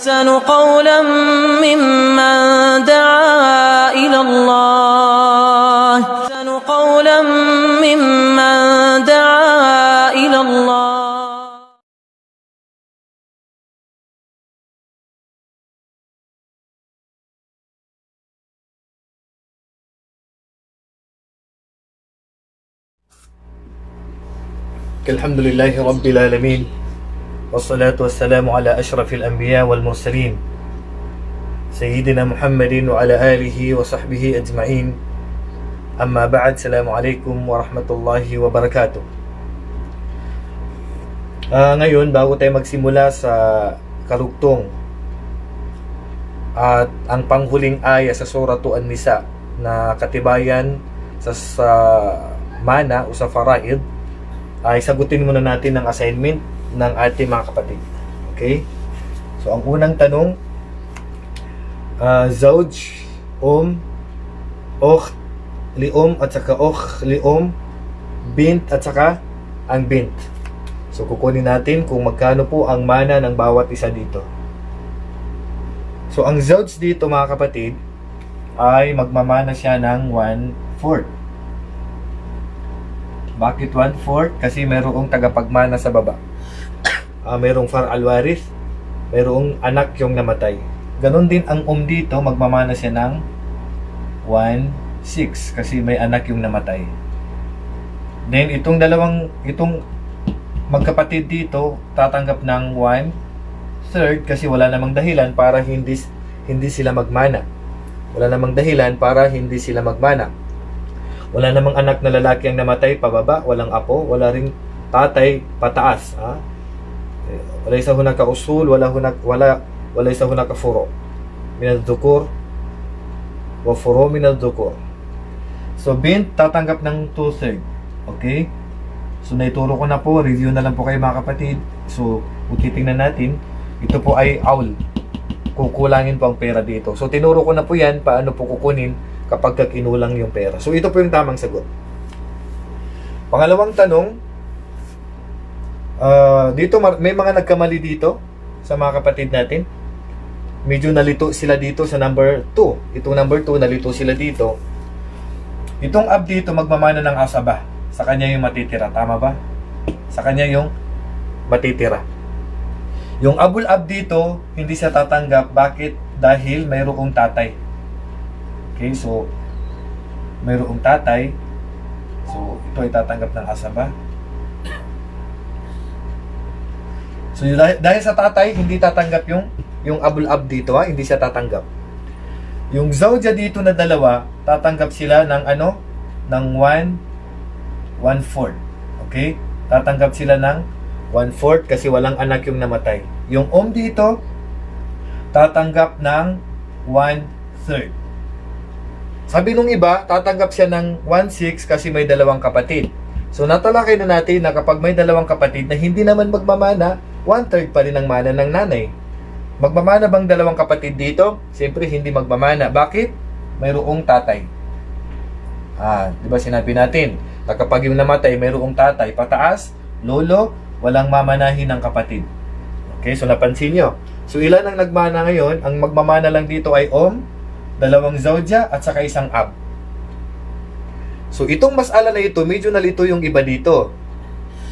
أحسن قولا ممن دعا إلى الله أحسن قولا ممن دعا إلى الله. Alhamdulillahi Rabbil Alamin, wassalatu wassalamu ala ashrafil anbiya wal mursalin, Sayyidina Muhammadin wa ala alihi wa sahbihi ajma'in. Amma ba'd, Assalamualaikum warahmatullahi wabarakatuh. Ngayon, bago tayo magsimula sa karugtong at ang panghuling aya sa Suratu An-Nisa na katibayan sa mana o sa faraid, ay sagutin muna natin ang assignment ng ating mga kapatid. Okay? So, ang unang tanong, Zawj, Ukht, Lium, at saka Ukht, Lium, Bint, at saka ang Bint. So, kukunin natin kung magkano po ang mana ng bawat isa dito. So, ang Zawj dito mga kapatid, ay magmamana siya ng 1/4. Bakit 1/4? Kasi mayroong tagapagmana sa baba. Mayroong far al-warith, mayroong anak yung namatay. Ganon din ang dito, magmamana siya ng 1/6 kasi may anak yung namatay. Then itong magkapatid dito tatanggap ng 1/3 kasi wala namang dahilan para hindi sila magmana. Wala namang dahilan para hindi sila magmana. Wala namang anak na lalaki ang namatay pababa, walang apo, wala ring tatay pataas, wala isa hunaka usul, wala isa hunaka furo min ad-dhukur wa furo min ad-dhukur. So bint tatanggap ng 2/3. Okay? So naituro ko na po, review na lang po kayo mga kapatid. So kung titingnan natin, ito po ay awl. Kukulangin po ang pera dito. So tinuro ko na po yan paano po kukunin kapag kinulang yung pera. So ito po yung tamang sagot. Pangalawang tanong, dito may mga nagkamali dito sa mga kapatid natin. Medyo nalito sila dito sa number 2. Itong number 2, nalito sila dito. Itong ab dito magmamana ng asaba. Sa kanya yung matitira. Tama ba? Sa kanya yung matitira. Yung abul ab dito, hindi siya tatanggap. Bakit? Dahil mayroong tatay. Okay, so mayroong tatay. So ito ay tatanggap ng asaba. So dahil sa tatay, hindi tatanggap yung abul ab dito, hindi siya tatanggap. Yung zawja dito na dalawa, tatanggap sila ng ng 1/4. Okay? Tatanggap sila ng 1/4 kasi walang anak yung namatay. Yung dito, tatanggap ng 1/3. Sabi nung iba, tatanggap siya ng 1/6 kasi may dalawang kapatid. So natalakay na natin na kapag may dalawang kapatid na hindi naman magmamana, 1/3 pa rin ang mana ng nanay. Magmamana bang dalawang kapatid dito? Siyempre hindi magmamana. Bakit? Mayroong tatay. Di ba sinabi natin na kapag yung namatay mayroong tatay, pataas, lolo, walang mamanahin ng kapatid. Okay, so napansin nyo. So ilan ang nagmana ngayon? Ang magmamana lang dito ay dalawang zawja at saka isang ab. So itong masala na ito, medyo nalito yung iba dito.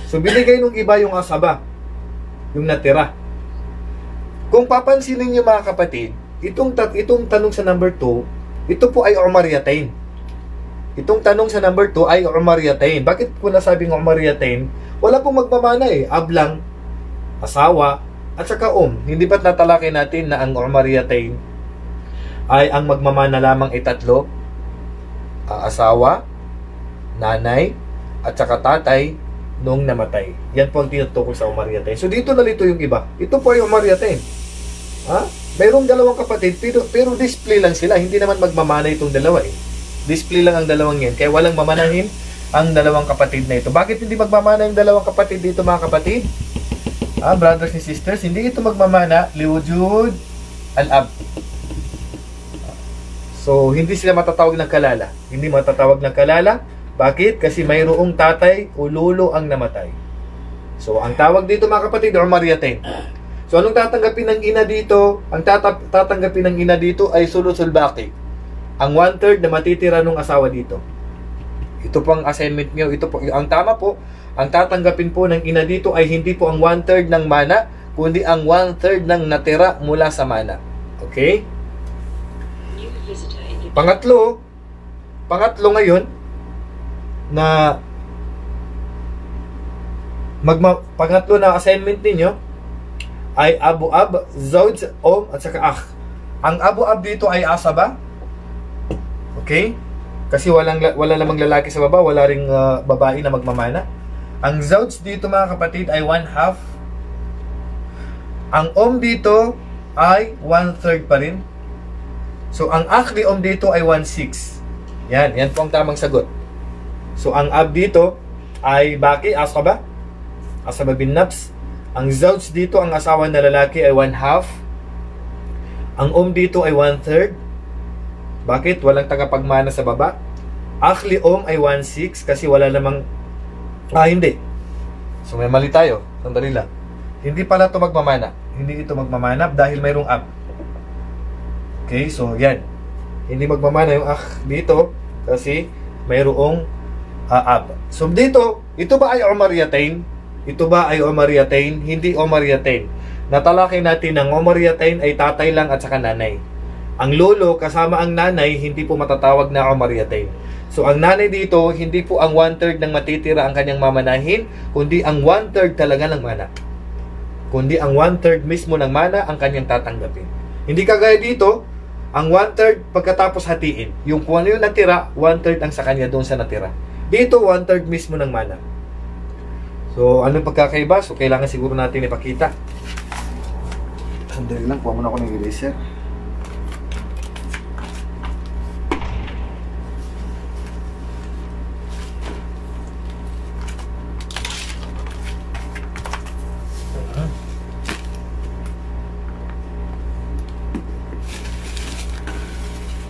So binigay nung iba yung asaba, yung natira. Kung papansinin niyo mga kapatid, itong tanong sa number 2, ito po ay umariyatain. Itong tanong sa number 2 ay umariyatain. Bakit ko nasabing umariyatain? Wala pong magmamana ab lang, asawa, at saka Hindi ba't natalakay natin na ang umariyatain ay ang magmamana lamang ay tatlo, asawa, nanay, at saka tatay nung namatay. Yan po ang tinutukol sa umariyatain. So dito nalito yung iba. Ito po ay umariyatain. Mayroong dalawang kapatid, pero display lang sila. Hindi naman magmamana itong dalawa Display lang ang dalawang yan. Kaya walang mamanahin ang dalawang kapatid na ito. Bakit hindi magmamana yung dalawang kapatid dito mga kapatid? Brothers and sisters, hindi ito magmamana liwujud al-ab. So, hindi sila matatawag ng kalala. Hindi matatawag ng kalala. Bakit? Kasi mayroong tatay o lolo ang namatay. So, ang tawag dito mga kapatid, umariyatain. So anong tatanggapin ng ina dito? Ang tatanggapin ng ina dito ay sulusul baki. Ang 1/3 na matitira ng asawa dito. Ito po ang assignment nyo. Ito po, ang tama po, ang tatanggapin po ng ina dito ay hindi po ang 1/3 ng mana, kundi ang 1/3 ng natira mula sa mana. Okay? Pangatlo ngayon, na pangatlo na assignment ninyo ay abu-ab, zawj, at saka akh. Ang abu-ab dito ay asaba. Okay? Kasi wala namang lalaki sa baba, wala ring babae na magmamana. Ang zawj dito mga kapatid ay 1/2. Ang dito ay 1/3 pa rin. So ang akh li dito ay 1/6. Yan po ang tamang sagot. So ang ab dito ay baki, asaba. Asaba bin nafs. Ang zawj dito, ang asawa na lalaki ay 1/2. Ang dito ay 1/3. Bakit? Walang tagapagmana sa baba. Akhli ay 1/6 kasi wala namang hindi. So may mali tayo. Sandali lang. Hindi pala ito magmamana. Hindi ito magmamana dahil mayroong ab. Okay, so yan. Hindi magmamana yung akh dito kasi mayroong ab. So dito, ito ba ay umariyatain? Ito ba ay umariyatain? Hindi umariyatain. Natalakay natin ang umariyatain ay tatay lang at saka nanay. Ang lolo kasama ang nanay hindi po matatawag na umariyatain. So ang nanay dito hindi po ang 1/3 ng matitira ang kanyang mamanahin, kundi ang 1/3 talaga ng mana. Kundi ang 1/3 mismo ng mana ang kanyang tatanggapin. Hindi kagaya dito, ang 1/3 pagkatapos hatiin. Yung kung ano yung natira, 1/3 ang sa kanya doon sa natira. Dito 1/3 mismo ng mana. So anong pagkakaiba? So kailangan siguro natin ipakita. Sandali lang, kuha muna ako ng eraser.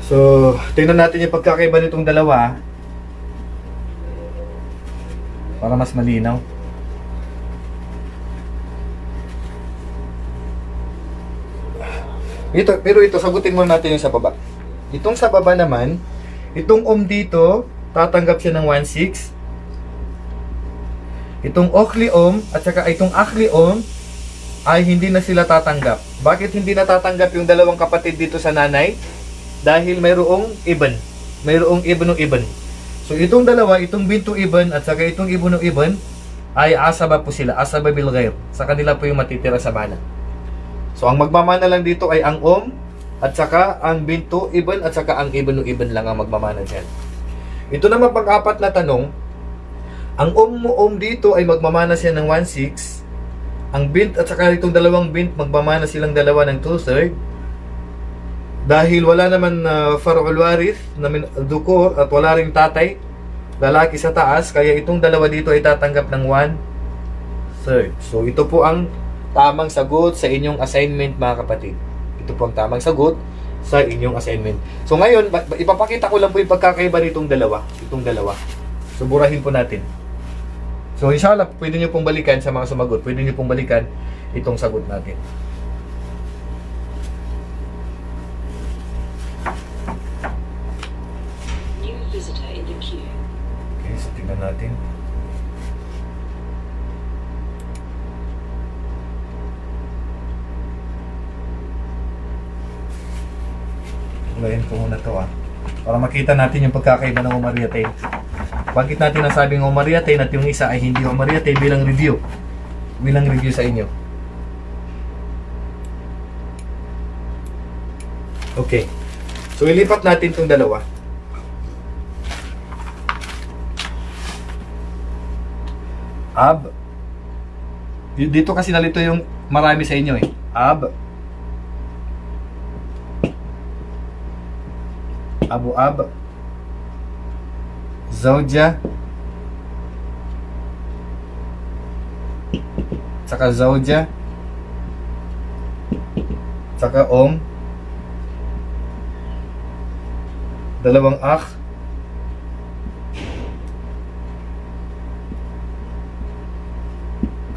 So, tingnan natin yung pagkakaiba nitong dalawa para mas malinaw. Pero ito, sagutin muna natin yung sa baba. Itong sa baba naman, itong dito, tatanggap siya ng 1/6. Itong okhli at saka itong akhli ay hindi na sila tatanggap. Bakit hindi na tatanggap yung dalawang kapatid dito sa nanay? Dahil mayroong ibn. Mayroong ibn. So itong dalawa, itong bintu ibn at saka itong ibnu ibn ay asaba po sila. Asaba bil ghair. Sa kanila po yung matitira sa mana. So ang magmamana lang dito ay ang at saka ang bintu ibn at saka ang ibnu ibn lang ang magmamana dyan. Ito naman pang-apat na tanong. Ang dito ay magmamana siya ng 1/6. Ang bint at saka itong dalawang bint magmamana silang dalawa ng 2/3. Dahil wala naman far'ul warith na dukor at wala ring tatay, lalaki sa taas, kaya itong dalawa dito ay tatanggap ng 1/3. So ito po ang tamang sagot sa inyong assignment mga kapatid. Ito po ang tamang sagot sa inyong assignment. So ngayon, ipapakita ko lang po yung pagkakaiba nitong dalawa. Itong dalawa. So burahin po natin. So inshallah, pwede nyo pong balikan sa mga sumagot. Pwede nyo pong balikan itong sagot natin. Okay, so tingnan natin. Ulayin ko muna to para makita natin yung pagkakaiba ng umariyatain. Bakit natin nasabing umariyatain at yung isa ay hindi umariyatain bilang review? Bilang review sa inyo. Okay. So ilipat natin itong dalawa. Ab. Dito kasi nalito yung marami sa inyo eh. Ab. Abu-ab. Zawja. Saka zawja. Saka dalawang akh.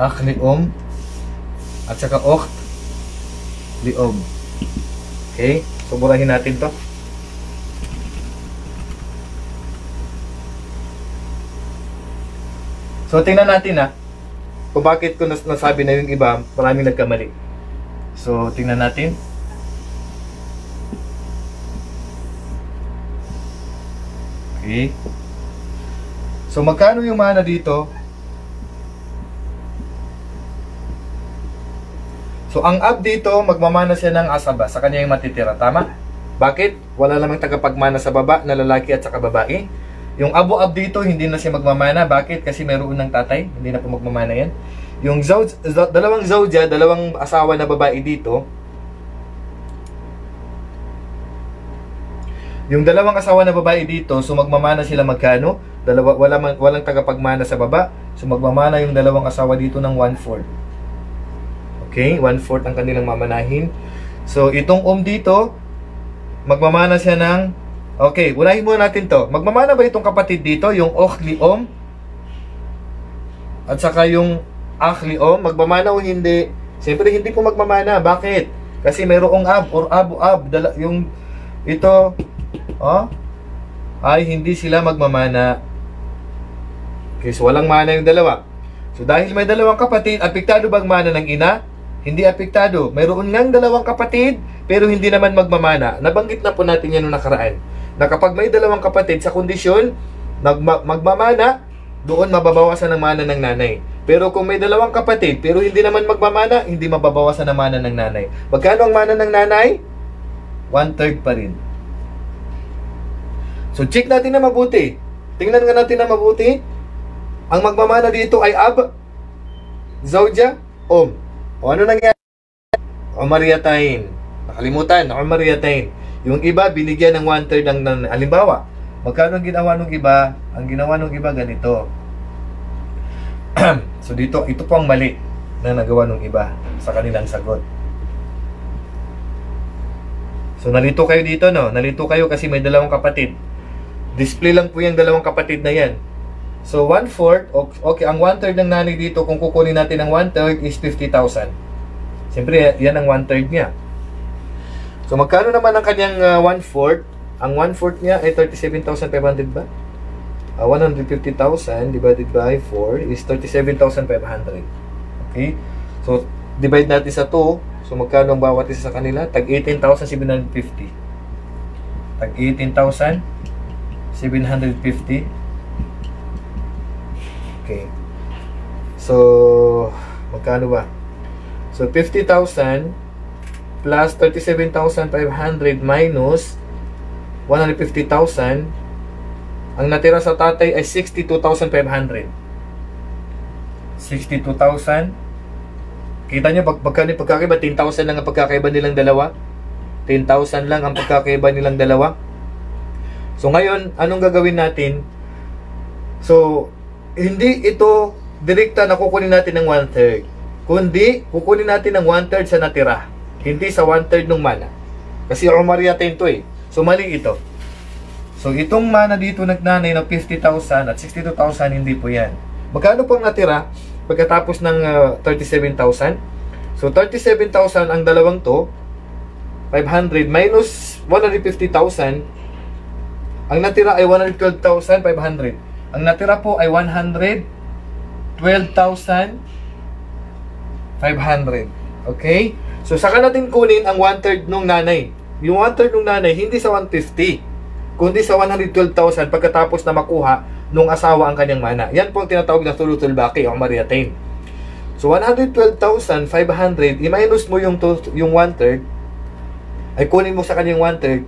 Akh ni at saka ukht. li-ohm. Okay? So, burahin natin to. So, tingnan natin kung bakit ko nasabi na yung iba, maraming nagkamali. So, tingnan natin. Okay. So, magkano yung mana dito? So, ang ab dito, magmamana siya ng asaba sa kanya yung matitira. Tama? Bakit? Wala lamang tagapagmana sa baba na lalaki at saka babae. Yung abo-ab dito, hindi na siya magmamana. Bakit? Kasi mayroon ng tatay. Hindi na po magmamana yan. Yung dalawang zawja, dalawang asawa na babae dito. Yung dalawang asawa na babae dito, so magmamana sila magkano? Walang tagapagmana sa baba. So magmamana yung dalawang asawa dito ng 1/4. Okay? 1/4 ang kanilang mamanahin. So itong dito, magmamana siya ng... Okay, unahin muna natin to. Magmamana ba itong kapatid dito? Yung li-ohm? At saka yung li-ohm? Magmamana o hindi? Siyempre hindi po magmamana. Bakit? Kasi mayroong ab or abu-ab. Yung ito, ay hindi sila magmamana. Okay, so walang mana yung dalawa. So dahil may dalawang kapatid, apektado bang mana ng ina? Hindi apektado. Mayroon ngang dalawang kapatid, pero hindi naman magmamana. Nabanggit na po natin yan noong nakaraan. Na kapag may dalawang kapatid sa kondisyon, magmamana, doon mababawasan ang mana ng nanay. Pero kung may dalawang kapatid, pero hindi naman magmamana, hindi mababawasan ang mana ng nanay. Magkano ang mana ng nanay? 1/3 pa rin. So, check natin na mabuti. Tingnan nga natin na mabuti. Ang magmamana dito ay ab, zawja, o ano nangyari? Umariyatain. Nakalimutan, umariyatain. Yung iba, binigyan ng 1/3 ng halimbawa. Magkano ang ginawa ng iba? Ang ginawa ng iba, ganito. So, dito, ito po ang mali na nagawa ng iba sa kanilang sagot. So, nalito kayo dito, no? Nalito kayo kasi may dalawang kapatid. Display lang po yung dalawang kapatid na yan. So, 1/4, okay, ang 1/3 ng nanay dito, kung kukunin natin ang 1/3 is 50,000. Siyempre, yan ang 1/3 niya. So, magkano naman ang kanyang 1/4? Ang 1/4 niya ay 37,500 ba? 150,000 divided by 4 is 37,500. Okay? So, divide natin sa 2. So, magkano ang bawat isa sa kanila? Tag 18,750. Tag 18,750. Okay. So, magkano ba? So, 50,000 plus 37,500 minus 150,000. Ang natira sa tatay ay 62,500. 62,000. Kita nyo, magkano yung pagkakaiba? 10,000 lang ang pagkakaiba nilang dalawa. 10,000 lang ang pagkakaiba nilang dalawa. So, ngayon, anong gagawin natin? So, hindi ito direkta na kukunin natin ng 1/3. Kundi, kukunin natin ng 1/3 sa natira. Hindi sa 1/3 ng mana. Kasi umariyatain to eh. So, mali ito. So, itong mana dito nagnanay ng 50,000 at 62,000, hindi po yan. Magkano pong natira pagkatapos ng 37,000? So, 37,000 ang dalawang to, 500 minus 150,000. Ang natira ay 112,500. Ang natira po ay 112,500. Okay? So, saka natin kunin ang 1/3 nung nanay. Yung 1/3 nung nanay, hindi sa 150, kundi sa 112,000 pagkatapos na makuha nung asawa ang kanyang mana. Yan po ang tinatawag na thuluthul baqi o mariyatain. So, 112,500, i-minus mo yung 1/3, ay kunin mo sa kanyang 1/3.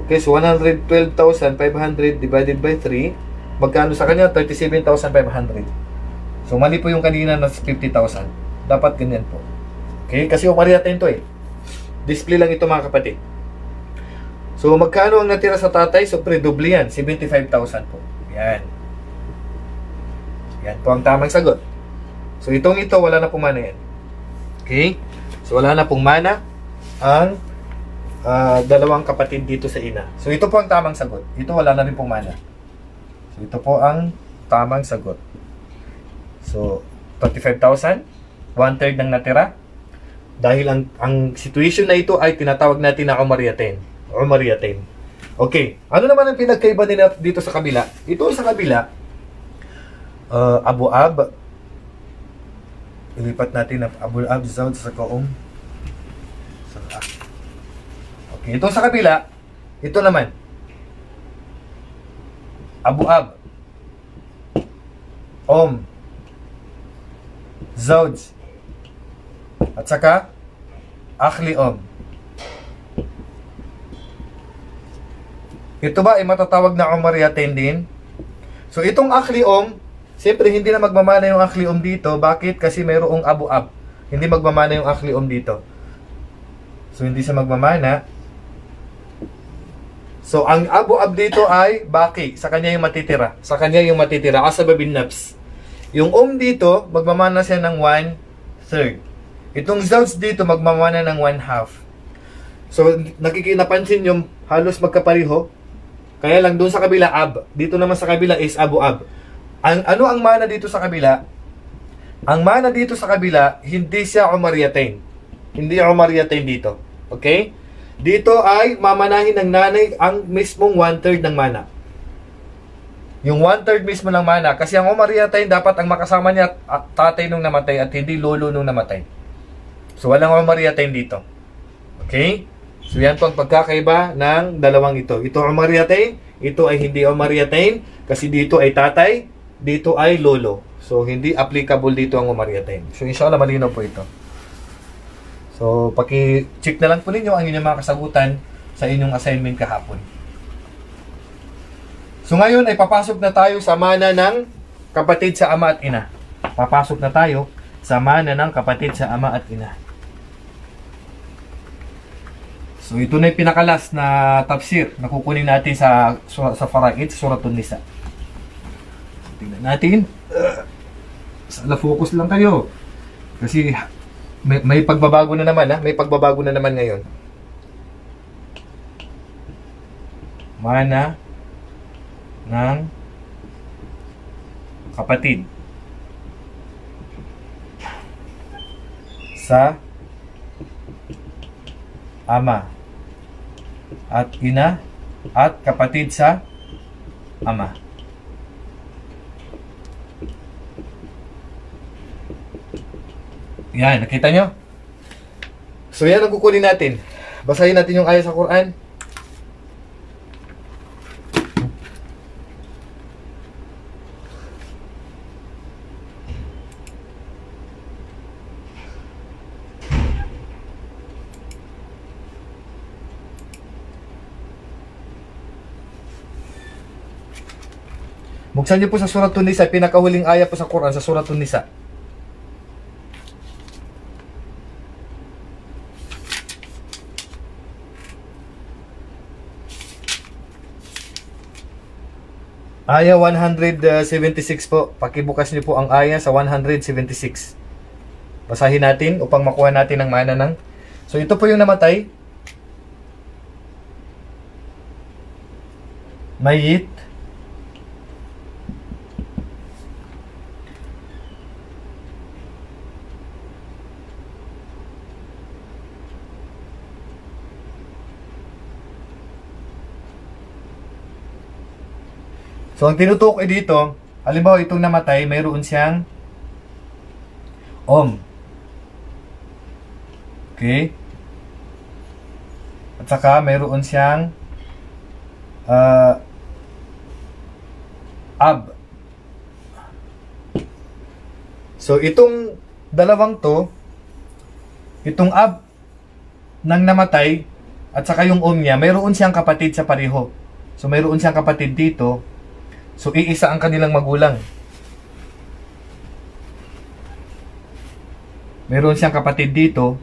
Okay, so 112,500 divided by 3, magkano sa kanya? 37,500. So, mali po yung kanina na 50,000. Dapat ganyan po. Okay, kasi umariyatain to eh. Display lang ito mga kapatid. So, magkano ang natira sa tatay? So, pre-double yan. 75,000 po. Yan. Yan po ang tamang sagot. So, ito, wala na pong mana yan. Okay? So, wala na pong mana ang dalawang kapatid dito sa ina. So, ito po ang tamang sagot. Ito, wala na rin pong mana. So, ito po ang tamang sagot. So, 35,000. 1/3 ng natira. Dahil ang situation na ito ay tinatawag natin na umariyatain. Umariyatain. Okay. Ano naman ang pinagkaiba nila dito sa kabila? Ito sa kabila, Abu Ab. Ilipat natin ang Abu Ab, Zawj, sa Kaum. Okay. Ito sa kabila, ito naman. Abu Ab. Zawj. At saka, Akhli Ito ba ay matatawag na umariyatain din? So itong Akhli siyempre hindi na magmamana yung Akhli dito. Bakit? Kasi mayroong Abu Ab. Hindi magmamana yung Akhli dito. So hindi siya magmamana. So ang Abu Ab dito ay Baki. Sa kanya yung matitira. Sa kanya yung matitira. Asaba bin Nafs. Yung dito, magmamana siya ng 1/3. Itong Zawj dito, magmamana ng 1/2. So, nakikinapansin yung halos magkapariho. Kaya lang doon sa kabila, Ab. Dito naman sa kabila is Abu Ab. Ano ang mana dito sa kabila? Ang mana dito sa kabila, hindi siya umariyatain. Hindi umariyatain dito. Okay? Dito ay mamanahin ng nanay ang mismong 1/3 ng mana. Yung 1/3 mismo ng mana. Kasi ang umariyatain, dapat ang makasama niya tatay nung namatay at hindi lolo nung namatay. So, walang umariyatain dito. Okay? So, yan po ang pagkakaiba ng dalawang ito. Ito umariyatain, ito ay hindi umariyatain kasi dito ay tatay, dito ay lolo. So, hindi applicable dito ang umariyatain. So, inshallah, malinaw po ito. So, paki-check na lang po ninyo ang inyong mga kasagutan sa inyong assignment kahapon. So, ngayon ay papasok na tayo sa mana ng kapatid sa ama at ina. Papasok na tayo sa mana ng kapatid sa ama at ina. So, ito na yung pinakalas na tafsir na kukunin natin sa Faraid, Suratun Nisa. Tingnan natin. Sana focus lang kayo. Kasi may pagbabago na naman, ha? May pagbabago na naman ngayon. Mana ng kapatid sa ama at ina at kapatid sa ama. Yan, nakita nyo? So yan ang kukunin natin. Basahin natin yung ayat sa Quran. Buksan niyo po sa Suratun Nisa, pinakahuling ayat po sa Quran, sa Suratun Nisa. Aya 176 po. Pakibukas niyo po ang aya sa 176. Basahin natin upang makuha natin ang mana ng... So ito po yung namatay. Mayit. So, ang tinutukoy dito, halimbawa itong namatay, mayroon siyang Okay? At saka, mayroon siyang Ab. So, itong dalawang to, itong Ab ng namatay, at saka yung niya, mayroon siyang kapatid sa pareho. So, mayroon siyang kapatid dito. So, iisa ang kanilang magulang. Meron siyang kapatid dito.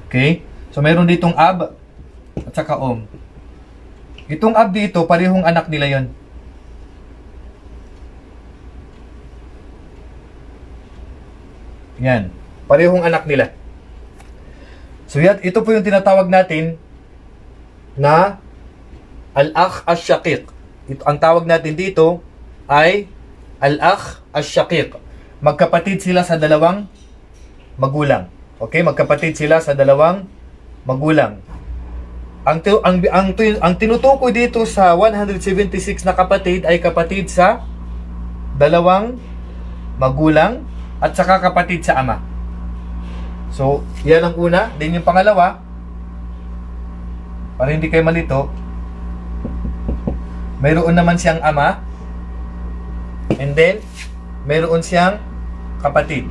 Okay? So, meron ditong Ab at saka Itong Ab dito, parehong anak nila yon. Yan. Parehong anak nila. So, yan, ito po yung tinatawag natin na Al-Akh Ash-Shaqiq. Ang tawag natin dito ay Al-Akh Ash-Shaqiq. Magkapatid sila sa dalawang magulang. Okay, magkapatid sila sa dalawang magulang. Ang tinutukoy dito sa 176 na kapatid ay kapatid sa dalawang magulang at saka kapatid sa ama. So, yan ang una. Then yung pangalawa, para hindi kayo malito, mayroon naman siyang ama, and then mayroon siyang kapatid.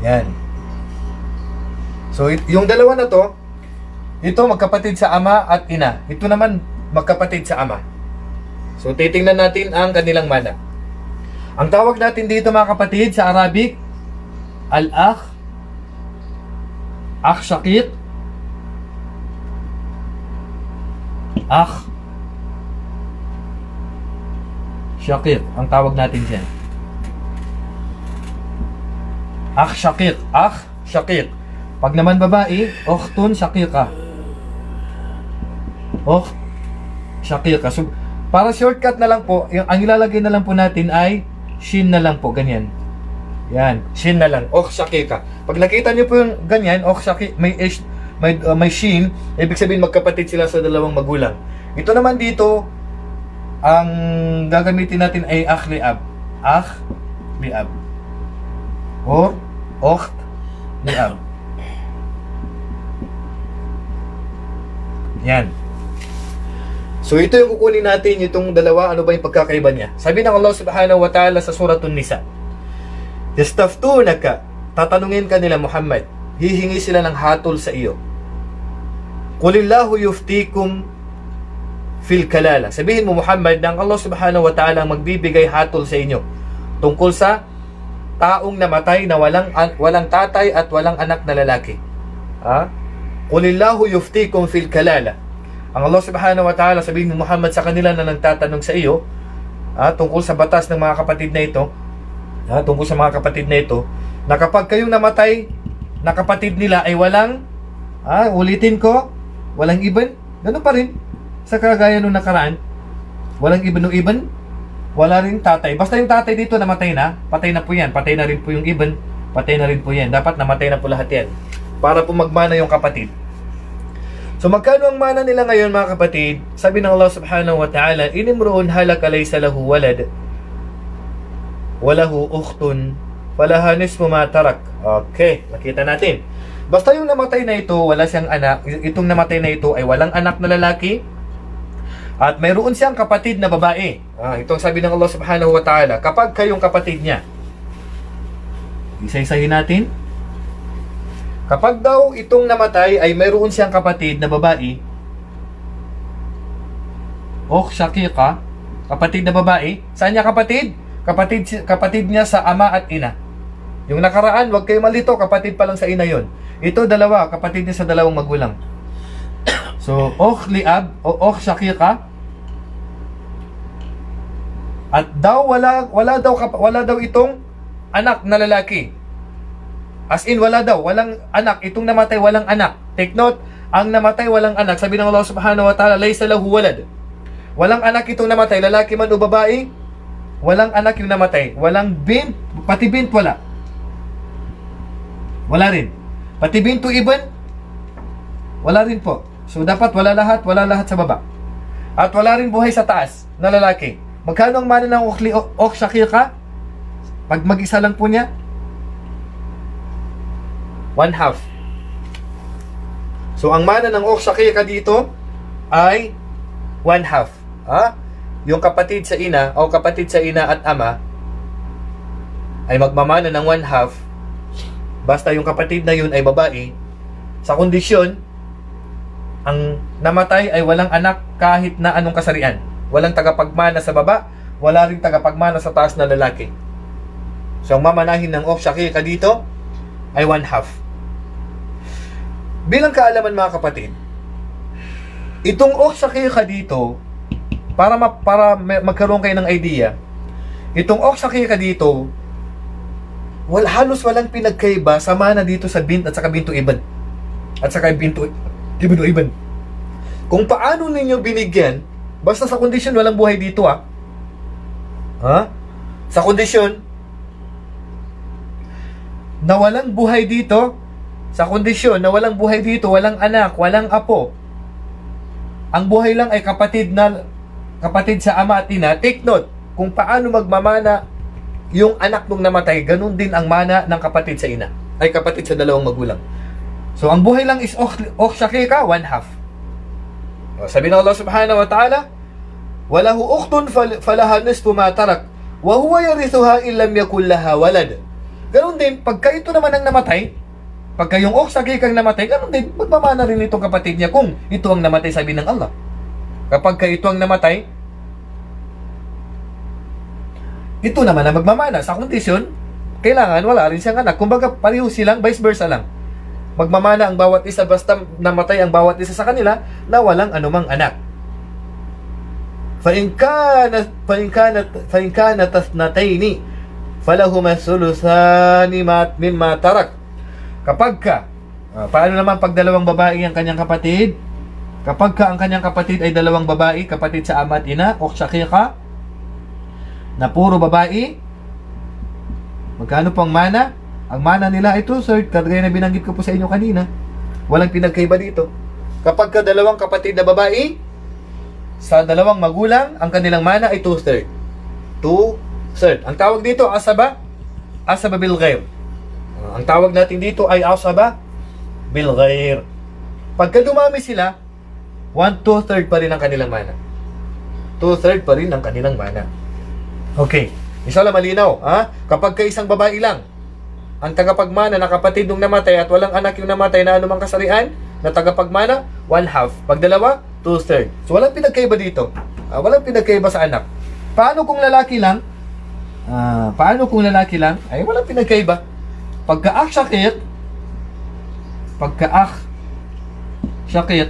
Yan. So, yung dalawa na to, ito magkapatid sa ama at ina. Ito naman magkapatid sa ama. So, titingnan natin ang kanilang mana. Ang tawag natin dito mga kapatid sa Arabic, al-akh, akh shaqiq, akh shaqiq. Ang tawag natin dyan. Akh shaqiq, akh shaqiq. Pag naman babae, ukhtun shaqiqa. Ukht shaqiqa. So, para shortcut na lang po, ang ilalagay na lang po natin ay shin na lang po, ganyan. Yan, shin na lang, ukht shaqiqa. Pag nakita niyo po yung ganyan, ukht shaqiq, may shin, ibig sabihin magkapatid sila sa dalawang magulang. Ito naman dito, ang gagamitin natin ay akh li'ab. Akh li'ab. Or ukht li'ab. Yan. So ito yung kukunin natin, itong dalawa, ano ba yung pagkakaiba niya? Sabi ng Allah subhanahu wa ta'ala sa suratun Nisa, yastaftunaka, tatanungin ka nila Muhammad, hihingi sila ng hatol sa iyo. Qulillahu yuftikum fil kalala. Sabihin mo Muhammad, ng Allah subhanahu wa ta'ala magbibigay hatol sa inyo tungkol sa taong namatay na walang tatay at walang anak na lalaki. Qulillahu yuftikum fil kalala. Ang Allah subhanahu wa ta'ala, sabihin mo Muhammad sa kanila na nagtatanong sa iyo tungkol sa batas ng mga kapatid na ito, tungkol sa mga kapatid na ito, na kapag kayong namatay na kapatid nila ay walang, ulitin ko, walang iban, ganun pa rin sa kagaya nung nakaraan, walang iban, wala rin tatay. Basta yung tatay dito namatay na, patay na po yan, patay na rin po yung iban, patay na rin po yan, dapat namatay na po lahat yan para po magmana yung kapatid. So magkano ang mana nila ngayon mga kapatid? Sabi ng Allah subhanahu wa ta'ala, inimruun halaka laysa lahu walad walahu ukhtun falaha nisfu ma tarak. Okay, nakita natin. Basta yung namatay na ito, wala siyang anak. Itong namatay na ito ay walang anak na lalaki at mayroon siyang kapatid na babae. Itong sabi ng Allah subhanahu wa ta'ala, kapag kayong kapatid niya, isa-isahin natin. Kapag daw itong namatay ay mayroon siyang kapatid na babae, ukht shaqiqa, kapatid na babae, saan niya kapatid? Kapatid niya sa ama at ina. Yung nakaraan, wag kayo malito, kapatid pa lang sa ina yon. Ito dalawa, kapatid niya sa dalawang magulang. So, ukht li'ab o ukht shaqiqa. At daw wala daw itong anak na lalaki. As in, walang anak. Itong namatay, walang anak. Take note, ang namatay, walang anak. Sabi ng Allah subhanahu wa ta'ala, laysa lahu walad. Walang anak itong namatay, lalaki man o babae. Walang anak yung namatay. Walang bint, pati bint wala. Wala rin. Pati bintu iban, wala rin po. So, dapat wala lahat sa baba. At wala rin buhay sa taas na lalaki. Magkano ang mana ng ukht shaqiqa? Pag mag-isa lang po niya, 1/2. So, ang mana ng ukht shaqiqa dito ay 1/2. Yung kapatid sa ina o kapatid sa ina at ama ay magmamana ng 1/2 basta yung kapatid na yun ay babae, sa kondisyon ang namatay ay walang anak kahit na anong kasarian. Walang tagapagmana sa baba, wala rin tagapagmana sa taas na lalaki. So, ang mamanahin ng ukht shaqiqa dito ay 1/2. Bilang kaalaman mga kapatid, itong ukht shaqiqa dito, para magkaroon kayo ng idea, itong ukht shaqiqa dito, halos walang pinagkaiba sa mana dito sa bint at saka bintu iban. At saka bintu iban. Kung paano ninyo binigyan, basta sa kondisyon walang buhay dito Sa kondisyon na walang buhay dito, sa kondisyon na walang buhay dito, walang anak, walang apo, ang buhay lang ay kapatid sa ama at ina, take note, kung paano magmamana yung anak nung namatay, ganun din ang mana ng kapatid sa ina, ay kapatid sa dalawang magulang. So, ang buhay lang is shakika, 1/2. Sabi ng Allah subhanahu wa ta'ala, walahu ukhtun falaha nisfu ma tarak, wa huwa yarithuha illam yakul laha walad. Ganun din, pagka ito naman ang namatay, pagka yung shakikang namatay, ganun din, magmamana rin itong kapatid niya kung ito ang namatay, sabi ng Allah. Kapag ito ang namatay, ito naman ang magmamana. Sa kondisyon, kailangan wala rin siyang anak. Kumbaga, pareho silang, vice versa lang. Magmamana ang bawat isa, basta namatay ang bawat isa sa kanila na walang anumang anak. فَإِنْ كَانَتْ اثْنَتَيْنِ فَلَهُمَا الثُّلُثَانِ مِمَّا تَرَكَ. Kapag ka, paano naman pag dalawang babae ang kanyang kapatid? Kapag ka ang kanyang kapatid ay dalawang babae, kapatid sa ama at ina, o shakika, na puro babae, magkano pang mana? Ang mana nila ay 2/3, kagaya na binanggit ko po sa inyo kanina. Walang pinagkaiba dito. Kapag ka dalawang kapatid na babae, sa dalawang magulang, ang kanilang mana ay 2/3. 2/3. Ang tawag dito, asaba bil ghair. Ang tawag natin dito ay asaba bil ghair. Pagka dumami sila, 1/2 pa rin ang kanilang mana. 2/3 pa rin ang kanilang mana. Okay. Isa lang malinaw, ha? Kapag ka isang babae lang, ang tagapagmana na kapatid nung namatay at walang anak yung namatay na anumang kasarian, na tagapagmana, 1/2. Pag dalawa, 2/3. So, walang pinagkaiba dito. Walang pinagkaiba sa anak. Paano kung lalaki lang? Ay walang pinagkaiba. Pagka-akh shakit,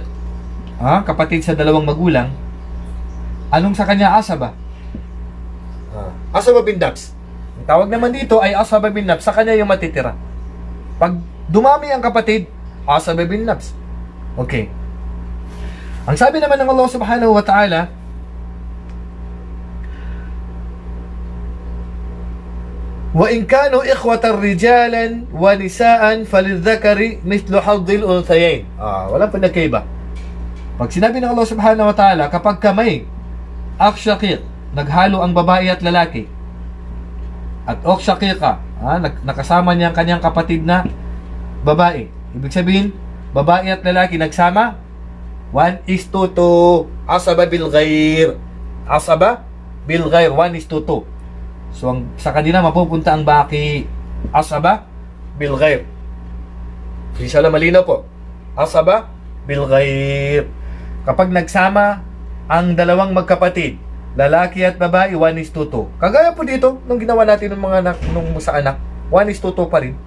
kapatid sa dalawang magulang, anong sa kanya asaba? Asaba bin nafs. Ang tawag naman dito ay asaba bin nafs, sa kanya yung matitira. Pag dumami ang kapatid, asaba bin nafs. Okay. Ang sabi naman ng Allah subhanahu wa ta'ala, wa in kanu ikhwatan rijalan wa nisaan falidhakari mithlu hadhil unthayayn. Walang pinagkaiba. Pag sinabi ng Allah subhanahu wa ta'ala, kapag kamay akh shakik, naghalo ang babae at lalaki, at ukh shakika, nakasama niya ang kanyang kapatid na babae, ibig sabihin, babae at lalaki nagsama, 1:2. Asaba bil ghair. Asaba bil ghair, 1:2. So, sa kanila mapupunta ang baki. Asaba bil ghair. Inshallah malinaw po. Asaba bil ghair. Kapag nagsama ang dalawang magkapatid, lalaki at babae, 1:2. Kagaya po dito, nung ginawa natin ng mga anak, nung sa anak, 1:2 pa rin.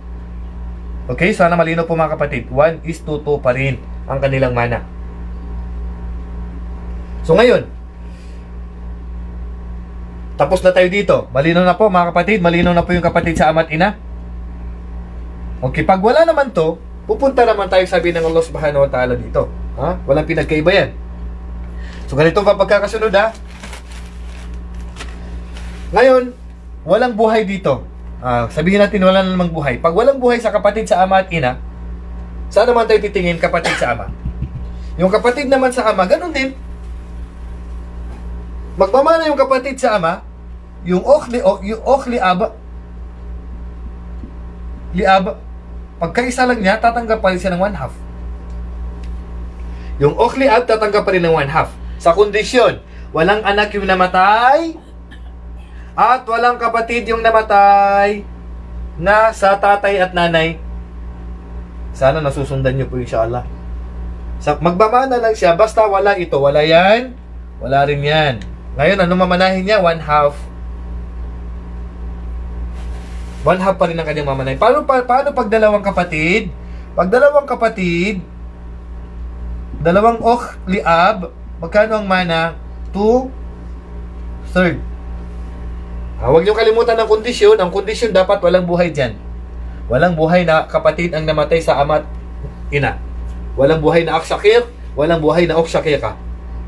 Okay, sana malinaw po mga kapatid. 1:2 pa rin ang kanilang mana. So ngayon, tapos na tayo dito. Malinaw na po mga kapatid, malinaw na po yung kapatid sa ama at ina. Okay, pag wala naman to, pupunta naman tayo sabi ng Allah subhanahu wa ta'ala dito. Walang pinagkaiba yan. So ganito pa pagkakasunod Ngayon, walang buhay dito. Sabihin natin wala namang buhay. Pag walang buhay sa kapatid sa ama at ina, saan naman tayo titingin kapatid sa ama? Yung kapatid naman sa ama, ganun din. Magmamana yung kapatid sa ama, yung ukh liab, pagkaisa lang niya, tatanggap pa rin siya ng 1/2. Yung ukh liab, tatanggap pa rin ng 1/2. Sa kondisyon, walang anak yung namatay, at walang kapatid yung namatay na sa tatay at nanay. Sana nasusundan nyo po inshallah. Magmamana lang siya, basta wala ito, wala yan, wala rin yan. Ngayon, ano mamanahin niya? 1/2. 1/2 pa rin ang kanyang mamanahin. Paano pag dalawang kapatid? Pag dalawang kapatid, dalawang ukh liab, magkano ang mana? 2/3. Huwag niyo kalimutan ang kondisyon. Ang kondisyon dapat walang buhay dyan. Walang buhay na kapatid ang namatay sa ama at ina. Walang buhay na akh shakik, walang buhay na ukh shakika.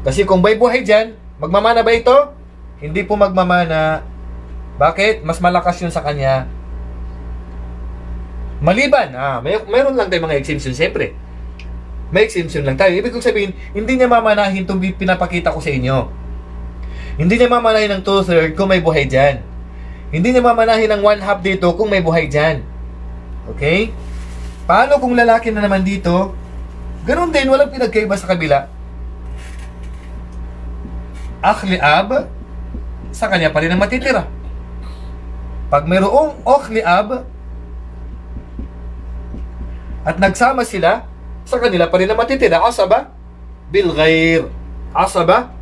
Kasi kung may buhay dyan, magmamana ba ito? Hindi po magmamana. Bakit? Mas malakas yun sa kanya. Maliban, mayroon lang tayong mga exemption, siyempre. May exemption lang tayo. Ibig kong sabihin, hindi niya mamanahin itong pinapakita ko sa inyo. Hindi niya mamanahin ng 2/3 kung may buhay dyan. Hindi niya mamanahin ng 1/2 dito kung may buhay dyan. Okay? Paano kung lalaki na naman dito? Ganun din, walang pinagkaiba sa kabila. Akhli ab, sa kanya pa rin ang matitira. Pag mayroong akhli ab, at nagsama sila, sa kanila pa rin ang matitira. Asaba bil ghair. Asaba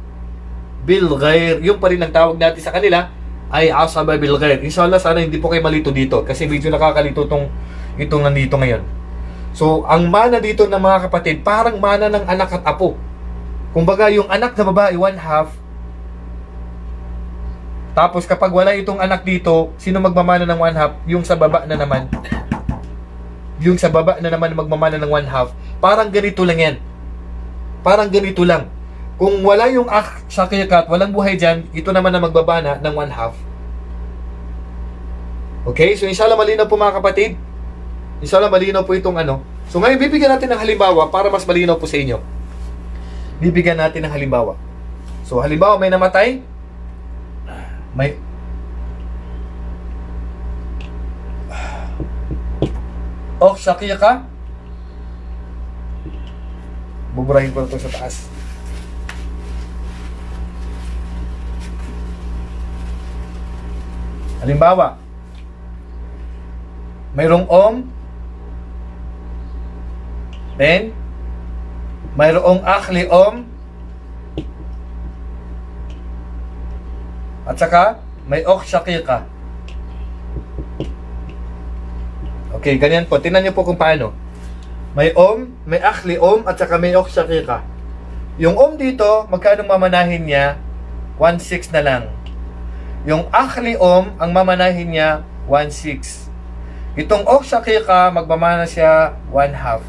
bil ghair. Yung pa rin ang tawag natin sa kanila ay asaba bil ghair. Inshallah, sana hindi po kayo malito dito kasi medyo nakakalito itong nandito ngayon. So, ang mana dito ng mga kapatid, parang mana ng anak at apo. Kumbaga, yung anak na babae, 1/2. Tapos, kapag wala itong anak dito, sino magmamana ng 1/2? Yung sa baba na naman. Yung sa baba na naman magmamana ng 1/2. Parang ganito lang yan. Parang ganito lang. Kung wala yung shaqiqat, walang buhay dyan, ito naman na magbabana ng 1/2. Okay? So, inshallah, malinaw po mga kapatid. Inshallah, malinaw po itong ano. So, ngayon, bibigyan natin ng halimbawa para mas malinaw po sa inyo. Bibigyan natin ng halimbawa. So, halimbawa, may namatay. May shaqiqa. Buburahin ko na ito sa taas. Halimbawa, mayroong then mayroong akhli at saka may shaqiqa. Okay, ganyan po. Tingnan niyo po kung paano. May may akhli at saka may shaqiqa. Yung dito, magkano mamanahin niya? 1/6 na lang. Yung akhli ang mamanahin niya 1/6. Itong shaqiqa, magmamana siya 1/2.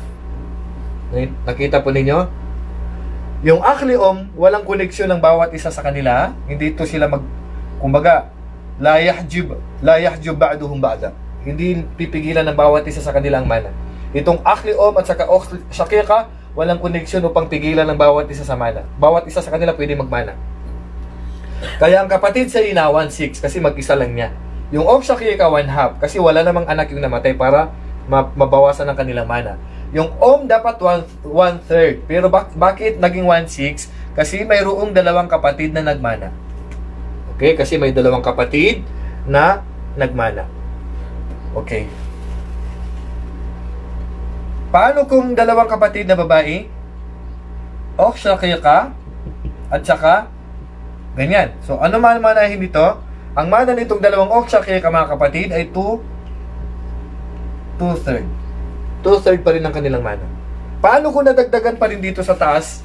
Nakita po ninyo? Yung akhli walang koneksyon ng bawat isa sa kanila. Hindi ito sila kumbaga, la yahjub ba'duhum ba'da. Hindi pipigilan ng bawat isa sa kanilang mana. Itong akhli at saka shaqiqa, walang koneksyon upang pigilan ng bawat isa sa mana. Bawat isa sa kanila pwede magmana. Kaya ang kapatid sa ina 1/6 kasi mag-isa lang niya. Yung shaqiqa 1/2 kasi wala namang anak yung namatay para mabawasan ng kanilang mana. Yung dapat 1/3. Pero bakit naging 1/6? Kasi mayroong dalawang kapatid na nagmana. Okay? Kasi may dalawang kapatid na nagmana. Okay. Paano kung dalawang kapatid na babae? Shaqiqa at saka ganyan. So, ano man manahin dito? Ang mana nitong dalawang shaqiqa mga kapatid ay 2/3. 2/3 pa rin ang kanilang mana. Paano kung nadagdagan pa rin dito sa taas?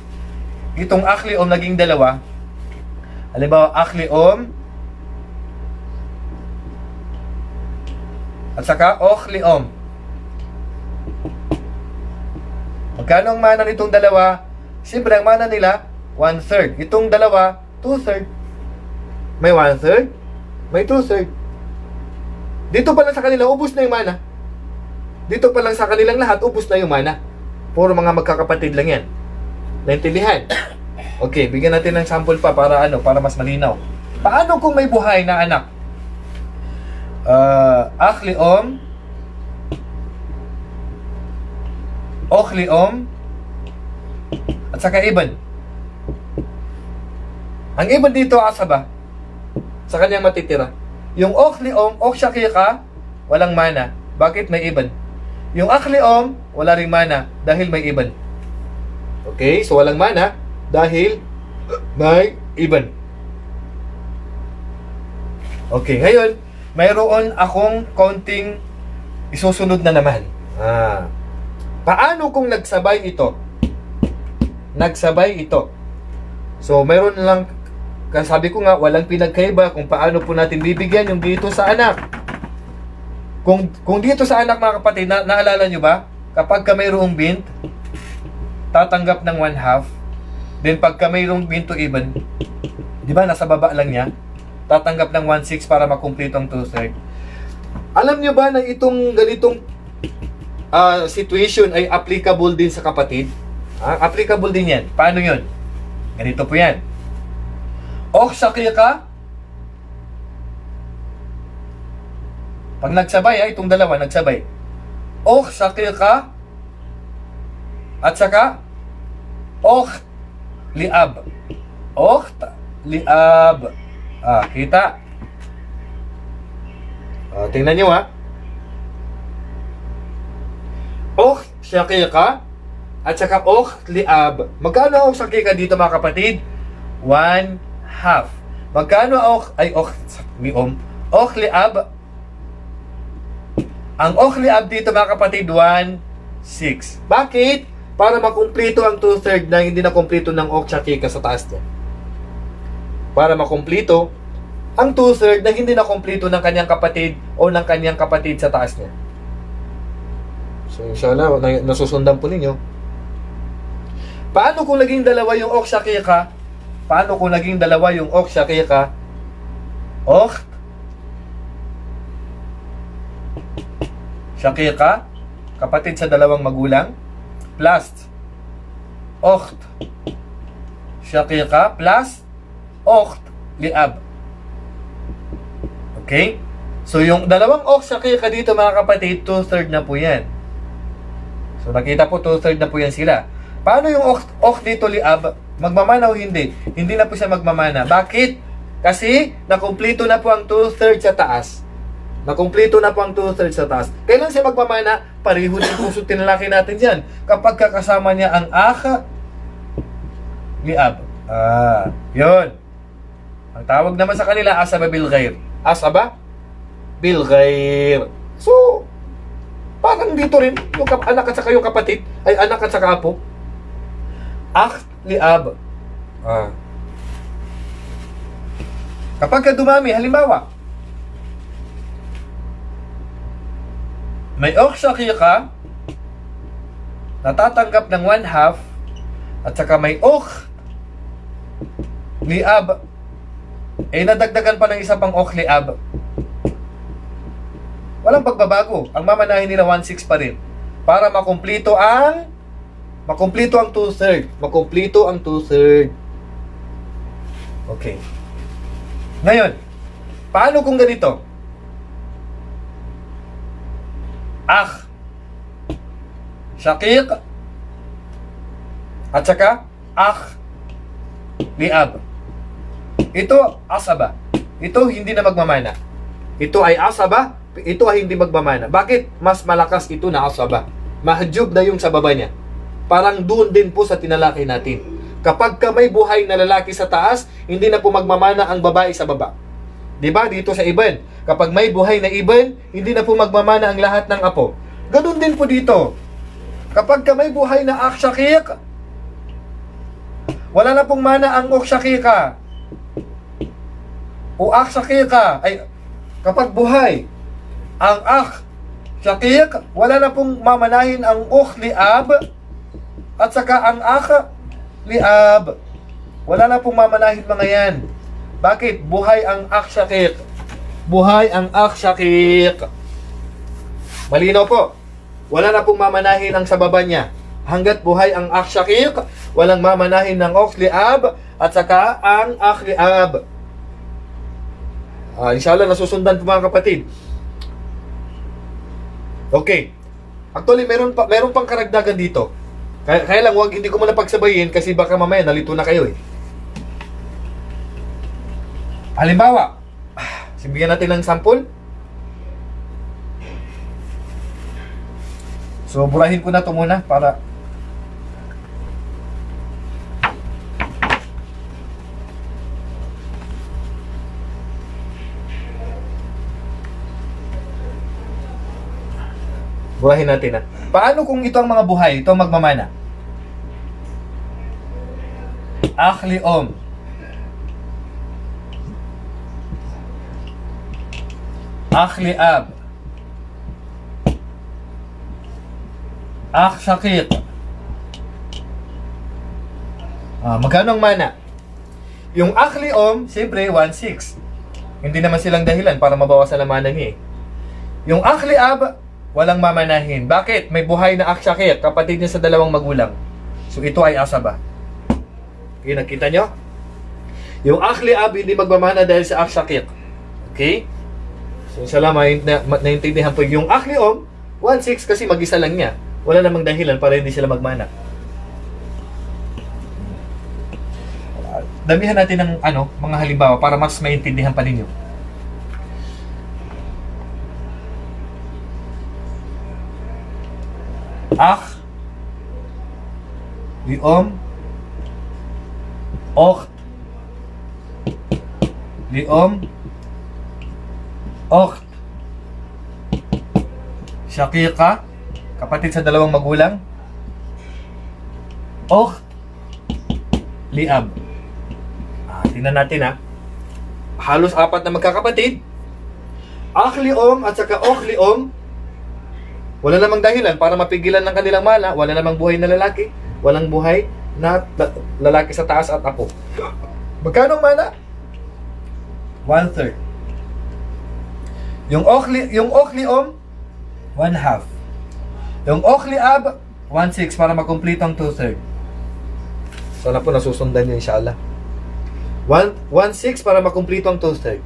Itong akhli naging dalawa. Halimbawa, akhli at saka akhli Magkano ang mana nitong dalawa? Siyempre, ang mana nila 1/3. Itong dalawa 2/3. May 1/3, may 2/3. Dito pa lang sa kanila, ubos na yung mana. Dito pa lang sa kanilang lahat, ubos na yung mana. Puro mga magkakapatid lang yan. Naintindihan? Okay, bigyan natin ng sample pa para mas malinaw. Paano kung may buhay na anak? Akhli at saka ibn. Ang ibn dito asaba. Sa kanyang matitira. Yung akhli shaqiqa, walang mana. Bakit? May ibn. Yung akhli wala ring mana dahil may ibn. Okay, so walang mana dahil may ibn. Okay, ngayon mayroon akong konting isusunod na naman. Paano kung nagsabay ito? Nagsabay ito. So, mayroon lang, sabi ko nga, walang pinagkaiba kung paano po natin bibigyan yung dito sa anak. Kung dito sa anak mga kapatid, naalala nyo ba? Kapag ka mayroong bint, tatanggap ng 1/2. Then pagka mayroong bint to even, di ba nasa baba lang niya? Tatanggap ng 1/6 para makumpleto ang 2/3. Alam nyo ba na itong ganitong situation ay applicable din sa kapatid? Applicable din yan. Paano yun? Ganito po yan. Och shaqiqa. Pag nagsabay, itong dalawa nagsabay. Och shaqiqa at saka och liab. Och liab. Kita. Tingnan nyo Och shaqiqa at saka och liab. Magkano och shaqiqa dito mga kapatid? 1/2. Magkano och liab? Ang och liab dito mga kapatid 1/6. Bakit? Para makumpleto ang 2/3 na hindi na kumpleto ng och shaqiqa sa taas niya. Para makumpleto ang 2/3 na hindi na kumpleto ng kanyang kapatid o ng kanyang kapatid sa taas niya. So inshallah nasusundan po ninyo. Paano kung naging dalawa yung och shaqiqa? Paano kung naging dalawa yung och shaqiqa? Och shaqiqa, kapatid sa dalawang magulang, plus och shaqiqa plus och liab. Okay? So yung dalawang och shaqiqa dito mga kapatid, 2/3 na po yan. So nakita po 2/3 na po yan sila. Paano yung och dito liab? Magmamana o hindi? Hindi na po siya magmamana. Bakit? Kasi nakumpleto na po ang 2/3 sa taas. Nakumpleto na po ang 2/3 sa taas. Kailan siya magmamana? Pareho din po tinalaki natin dyan. Kapag kakasama niya ang akha liab. Yun. Ang tawag naman sa kanila, asaba bil ghair. Asaba bil ghair. So, parang dito rin, yung anak at saka yung kapatid, ay anak at saka apo. Akh liab. Kapag ka dumami, halimbawa, may och shaqiqa natatanggap ng 1/2 at saka may och liab nadagdagan pa ng isa pang och liab. Walang pagbabago. Ang mamanahin nila 1/6 pa rin para makumpleto ang 2/3. Makumpleto ang 2/3. Okay. Ngayon, paano kung ganito? Akh shaqiq at saka akh liab. Ito asaba. Ito hindi na magmamana. Ito ay asaba, ito ay hindi magmamana. Bakit? Mas malakas ito na asaba. Mahjub na yung sa baba niya. Parang doon din po sa tinalaki natin. Kapag ka may buhay na lalaki sa taas, hindi na po magmamana ang babae sa baba. Diba? Dito sa Ibn, kapag may buhay na Ibn, hindi na po magmamana ang lahat ng apo. Ganun din po dito. Kapag ka may buhay na akh shaqiq, wala na pong mana ang ukh shaqiqa o akh shaqiqa. Ay, kapag buhay ang akh shaqiq, wala na pong mamanahin ang ukh liab at saka ang akh liab. Wala na pong mamanahin mga yan. Bakit? Buhay ang akh shaqiq. Buhay ang akh shaqiq. Malinaw po. Wala na pong mamanahin ang sa baba niya. Hanggat buhay ang akh shaqiq, walang mamanahin ng ukh liab at saka ang akh liab. Inshallah nasusundan po mga kapatid. Okay. Actually, meron pang karagdagan dito. Kaya lang, hindi ko muna pagsabayin kasi baka mamaya nalito na kayo eh. Halimbawa, bigyan natin ng sample. So, burahin ko na ito muna para burahin natin na. Paano kung ito ang mga buhay, ito ang magmamana? Akhli om. Akhli ab. Akh shaqiq. Magkano ang mana? Yung akhli om, siyempre 1/6. Hindi naman silang dahilan para mabawasan ang mana niya eh. Yung akhli ab, walang mamanahin. Bakit? May buhay na aksyakir, kapatid niya sa dalawang magulang. So ito ay asaba. Okay, nakita nyo? Yung akhli ab hindi magmamana dahil sa aksyakir. Okay? So inshallah naintindihan po yung akhli 1/6 kasi mag-isa lang niya. Wala namang dahilan para hindi sila magmana. Damihan natin ng mga halimbawa para mas maintindihan pa ninyo. Akh, liom, okht, liom, okht, syaqiqa, kapatid sa dalawang magulang, okht, liab. Tingnan natin halos 4 na magkakapatid. Akh liom at saka okh liom, wala namang dahilan para mapigilan ng kanilang mana. Wala namang buhay na lalaki, walang buhay na lalaki sa taas at apo. Magkano mana? 1/3. Yung okh liom 1/2. Yung okh liab 1/6 para makumpleto ang 2/3. Sana po nasusundan niyo inshallah. 1/6 para makumpleto ang 2/3.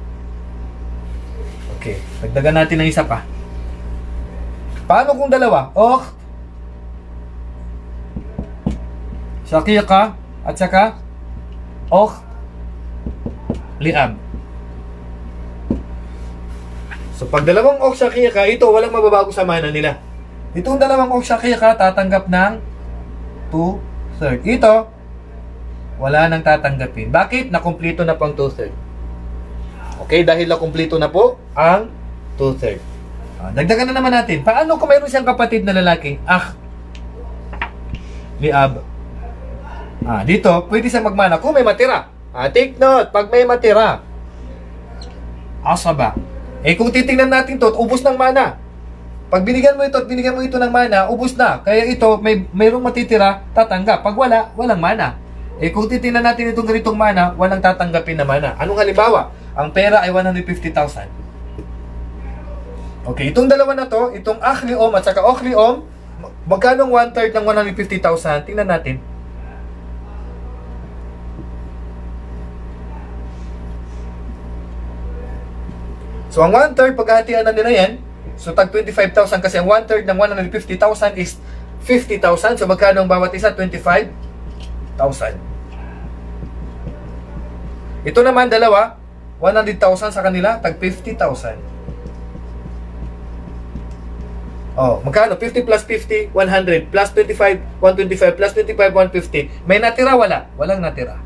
Okay, dagdagan natin ng isa pa. Paano kung dalawa? Okht, syaqiqa, at saka okht, liab. So pag dalawang okht syaqiqa, ito walang mababago sa mana nila. Itong dalawang okht syaqiqa tatanggap ng 2/3. Ito, wala nang tatanggapin. Bakit? Nakumpleto na po ang 2/3. Okay, dahil nakumpleto na po ang 2/3. Dagdagan na naman natin. Paano kung mayroon siyang kapatid na lalaki? Akh, liab. Dito, pwede siyang magmana kung may matira. Take note, pag may matira, asaba. Kung titingnan natin to, ubos ng mana. Pag binigyan mo ito at binigyan mo ito ng mana, ubos na. Kaya ito, mayroong matitira, tatanggap. Pag wala, walang mana. Kung titingnan natin itong ganitong mana, walang tatanggapin na mana. Anong halimbawa? Ang pera ay 150,000. Okay, itong dalawa na to, itong akh liom at saka okh liom, magkano 1/3 ng 150,000? Tingnan natin. So ang 1/3 paghahatian na nila yan, so tag 25,000 kasi ang 1/3 ng 150,000 is 50,000. So magkano ang bawat isa? 25,000. Ito naman dalawa, 100,000 sa kanila, tag 50,000. Magkano? 50 plus 50, 100. Plus 25, 125. Plus 25, 150. May natira? Wala. Walang natira.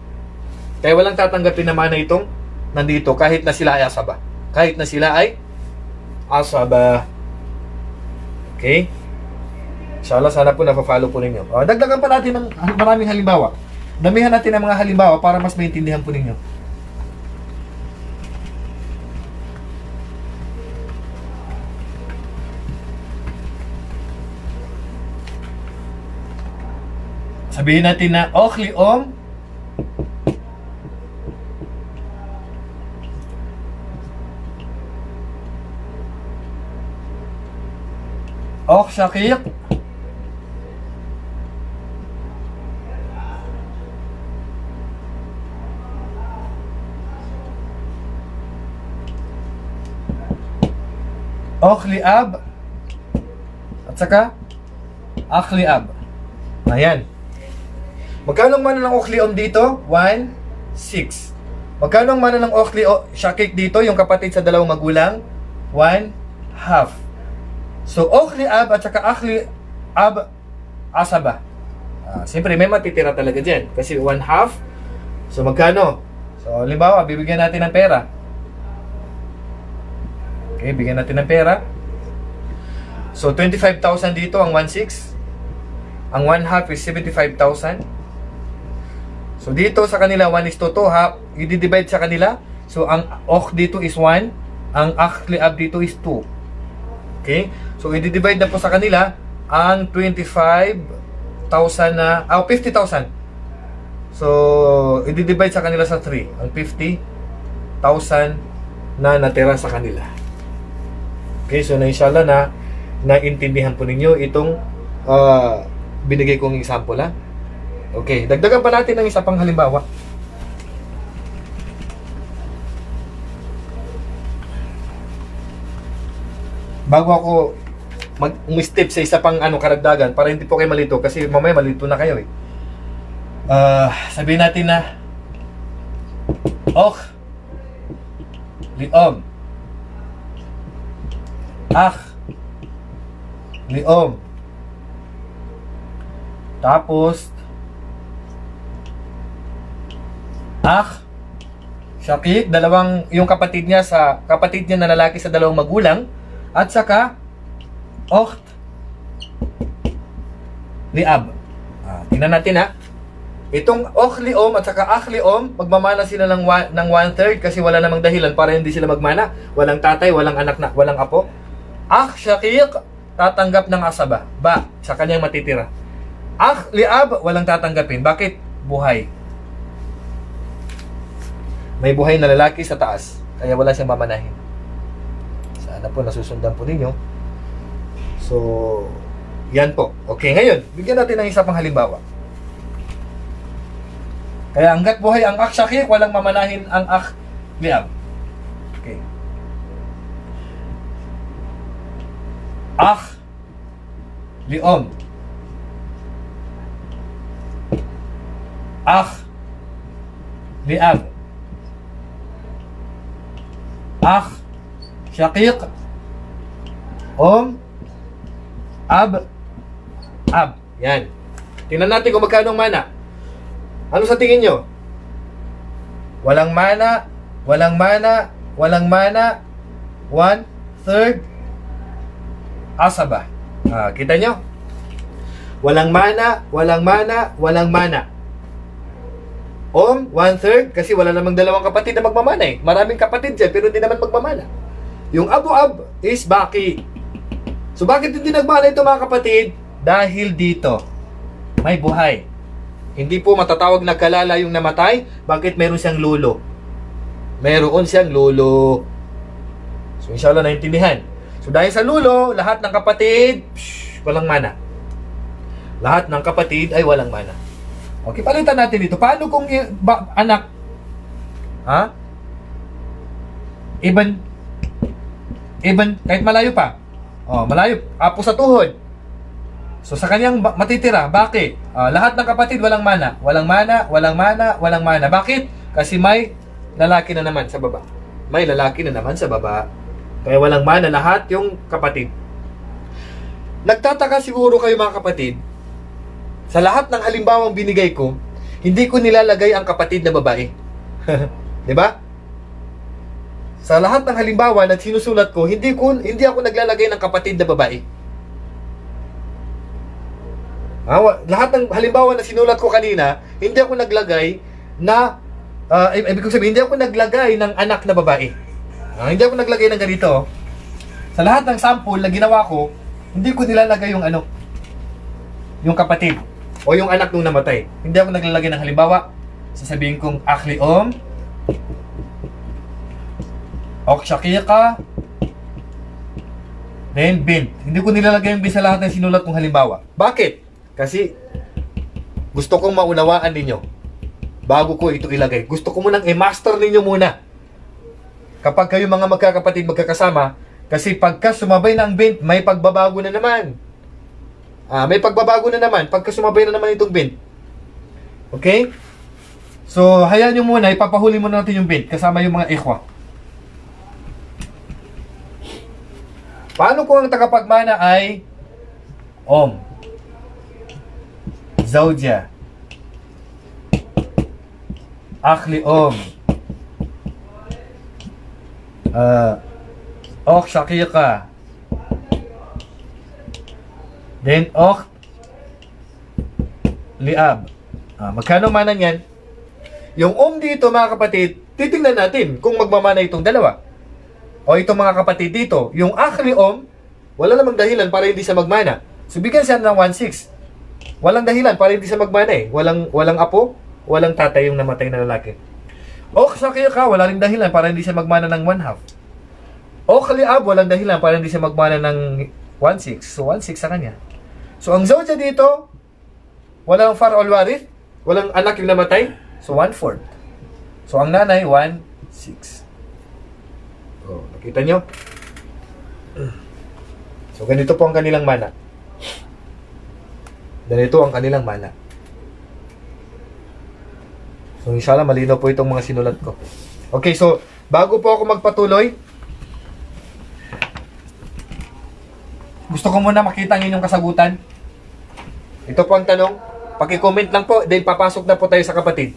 Kaya walang tatanggapin naman na itong nandito kahit na sila ay asaba. Kahit na sila ay asaba. Okay? Inshallah, sana po napafollow po ninyo. Dagdagan pa natin ng maraming halimbawa. Damihan natin ng mga halimbawa para mas maintindihan po ninyo. Sabihin natin na okh liom okh syaqiq okh liab at saka akh liab. Ayan. Magkano ang mana ng okh liom dito? 1/6. Magkano ang mana ng okh syaqiq dito, yung kapatid sa dalawang magulang? 1/2. So okh liab at saka akh liab asaba. Siyempre may matitira talaga dyan kasi 1/2. So magkano? So halimbawa, bibigyan natin ng pera. Okay, bigyan natin ng pera. So 25,000 dito ang 1/6. Ang 1/2 is 75,000. So dito sa kanila 1:2 i-divide sa kanila. So ang okh dito is 1, ang akh liab dito is 2. Okay? So i-divide na po sa kanila ang 25,000 na 50,000. So i-divide sa kanila sa 3, ang 50,000 na natira sa kanila. Okay, so na inshallah na naintindihan po ninyo itong binigay kong example, ha? Okay, dagdagan pa natin ng isa pang halimbawa. Bago ako mag-step sa isa pang karagdagan para hindi po kayo malito kasi mamaya malito na kayo eh. Sabihin natin na liom liom, tapos syakik, yung kapatid niya na lalaki sa dalawang magulang, at saka liab. Tingnan natin, ha. Itong liom at saka liom, magmamana sila ng 1/3 kasi wala namang dahilan para hindi sila magmana. Walang tatay, walang anak, walang apo. Syakik, tatanggap ng asaba, ba, sa kanyang matitira. Liab, walang tatanggapin. Bakit? Buhay. May buhay na lalaki sa taas, kaya wala siyang mamanahin. Sana po nasusundan po ninyo. So, yan po. Okay, ngayon, bigyan natin ng isa pang halimbawa. Kaya hanggat buhay ang syakik, walang mamanahin ang liab. Okay. Liom. Liab. Syakik. Ab. Yan. Tingnan natin kung magkano ang mana. Ano sa tingin nyo? Walang mana, 1/3 asaba. Kita nyo? Walang mana. 1/3 kasi wala namang dalawang kapatid na magmamana eh. Maraming kapatid dyan pero hindi naman magmamana. Yung abu-ab is baki. So bakit hindi nagmana ito mga kapatid? Dahil dito may buhay. Hindi po matatawag na kalala yung namatay. Bakit? Meron siyang lolo. So inshallah naintindihan. So dahil sa lolo, lahat ng kapatid walang mana. Lahat ng kapatid ay walang mana. Okay, palitan natin dito. Paano kung anak? Even kahit malayo pa. Malayo. Apo sa tuhod. So sa kanyang matitira, bakit? Lahat ng kapatid walang mana. Bakit? Kasi may lalaki na naman sa baba. Kaya walang mana lahat yung kapatid. Nagtataka siguro kayo mga kapatid, sa lahat ng halimbawang binigay ko, hindi ko nilalagay ang kapatid na babae. 'Di ba? Sa lahat ng halimbawa na sinusulat ko, hindi ako naglalagay ng kapatid na babae. Lahat ng halimbawa na sinulat ko kanina, hindi ako naglagay na ibig kong sabihin, hindi ako naglagay ng anak na babae. Hindi ako naglagay ng ganito. Sa lahat ng sample na ginawa ko, hindi ko nilalagay yung kapatid o yung anak nung namatay. Hindi ako naglalagay ng halimbawa. Sasabihin kong liom, syakika, then bint. Hindi ko nilalagay yung bin sa lahat ng sinulat kong halimbawa. Bakit? Kasi gusto kong maunawaan ninyo bago ko ito ilagay. Gusto ko munang i-master ninyo muna. Kapag kayo mga magkakapatid magkakasama, kasi pagka sumabay na ang bint, may pagbabago na naman. Pagka sumabay na naman itong bint. Okay? So, hayaan nyo muna, ipapahuli muna natin yung bint kasama yung mga ikhwa. Paano kung ang tagapagmana ay zawja, liom, syakika, then liab. Magkano mana yan? Yung dito mga kapatid, titingnan natin kung magmamana itong dalawa. O itong mga kapatid dito, yung liom, wala namang dahilan para hindi siya magmana. So bigyan siya ng 1/6. Walang dahilan para hindi siya magmana eh. Walang apo, walang tatay yung namatay na lalaki. Syakika, wala ring dahilan para hindi siya magmana ng 1/2. Liab, walang dahilan para hindi siya magmana ng 1/6. So, 1/6 sa kanya. So, ang zawja dito, walang far'ul warith, walang anak yung namatay. So, 1/4. So, ang nanay, 1/6. Oh, nakita nyo? So, ganito po ang kanilang mana. Ganito ang kanilang mana. So, inshallah, malinaw po itong mga sinulat ko. Okay, so, bago po ako magpatuloy, gusto ko muna makita ang inyong kasagutan. Ito po ang tanong. Paki-comment lang po, then papasok na po tayo sa kapatid.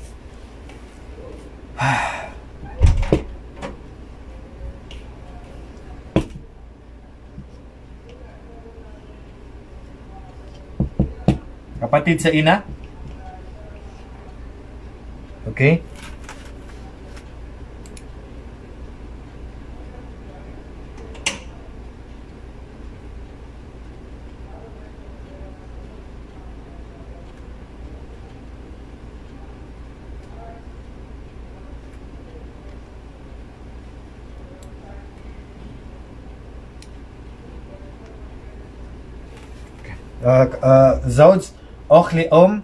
Kapatid sa ina. Okay? زوج أخ لأم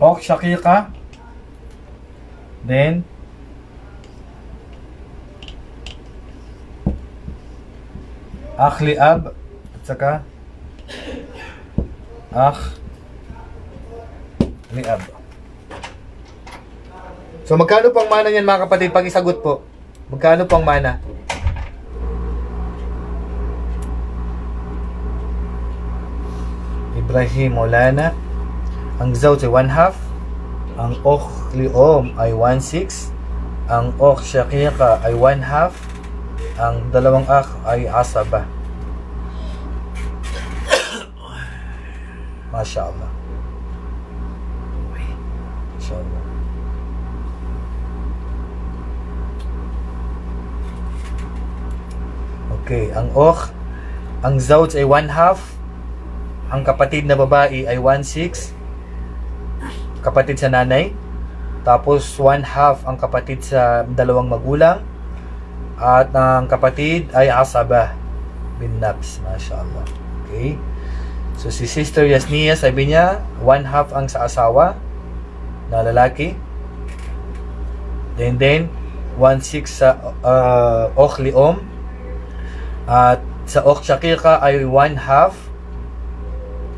أخ شقيقة then أخ لأب at saka أخ لأب. So, magkano pang mana niyan mga kapatid? Pag isagot po. Magkano pang mana? Ibrahim Maulana. Ang zawj ay 1/2. Ang ukh li'om ay 1/6. Ang ukh shaqiqa ay 1/2. Ang dalawang akh ay asaba. MashaAllah. MashaAllah. Okay, ang ukh, ang zawj ay 1/2, ang kapatid na babae ay 1/6, kapatid sa nanay, tapos 1/2 ang kapatid sa dalawang magulang, at ang kapatid ay asaba bin nafs, mashallah. Okay, so si Sister Yasnia, sabi niya 1/2 ang sa asawa na lalaki, then 1/6 sa ukh li'om, at sa ukh shaqiqa ay 1/2.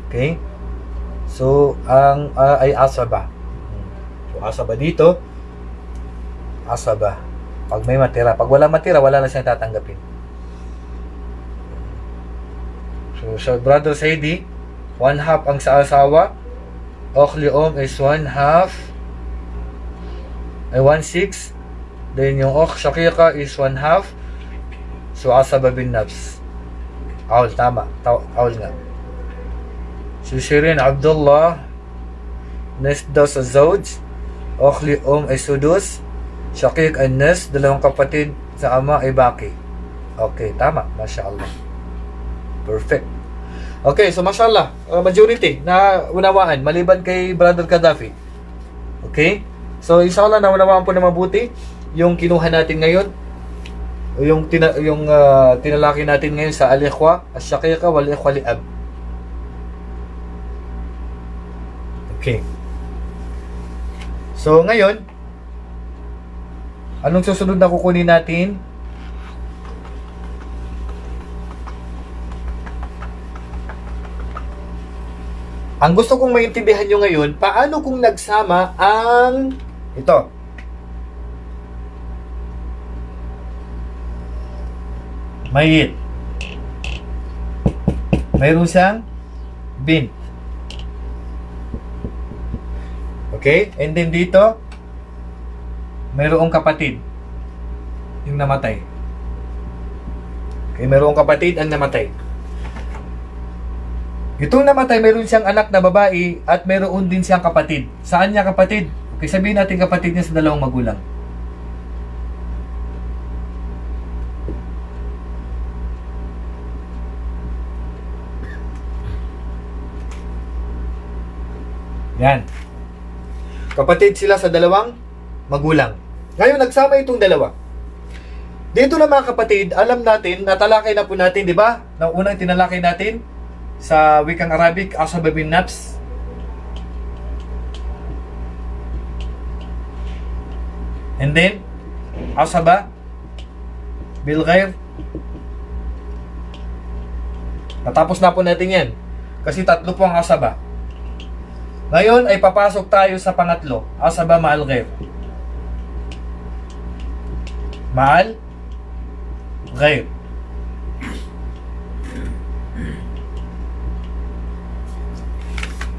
Okay? So, ang ay asaba. So, asaba dito. Asaba. Pag may matira. Pag wala matira, wala na siyang tatanggapin. So Brother Saidi, 1/2 ang sa asawa. Ukh li'om is 1/2. Ay 1/6. Then yung ukh shaqiqa is 1/2. So, asaba bin nafs. Aul, tama. Aul nga. So, Shirin Abdullah, nes daw sa zawj. Ukh li'om ay sudus. Shaqiq ay nes. Dalawang kapatid sa ama ay baki. Okay, tama. MashaAllah. Perfect. Okay, so MashaAllah. Majority na unawaan. Maliban kay Brother Gaddafi. Okay? So, inshallah na unawaan po na mabuti yung kinuha natin ngayon. Yung tinalaki natin ngayon sa al-ikhwa, as-shaqiqa wal-ikhwa li'ab. Okay. So, ngayon, anong susunod na kukunin natin? Ang gusto kong maintindihan nyo ngayon, paano kung nagsama ang ito? Mayit. Mayroon siyang bint. Okay? And then dito, mayroong kapatid yung namatay. Okay, mayroong kapatid ang namatay. Itong namatay, mayroon siyang anak na babae at mayroon din siyang kapatid. Saan niya kapatid? Okay, sabihin natin kapatid niya sa dalawang magulang. Yan. Kapatid sila sa dalawang magulang. Ngayon, nagsama itong dalawa. Dito na mga kapatid, alam natin, natalakay na po natin, di ba? Na unang tinalakay natin sa wikang Arabic, asaba bin nafs. And then, asaba bil ghair. Natapos na po natin yan. Kasi tatlo po ang asaba. Ngayon ay papasok tayo sa pangatlo, asaba ma'al ghair. Ma'al ghair.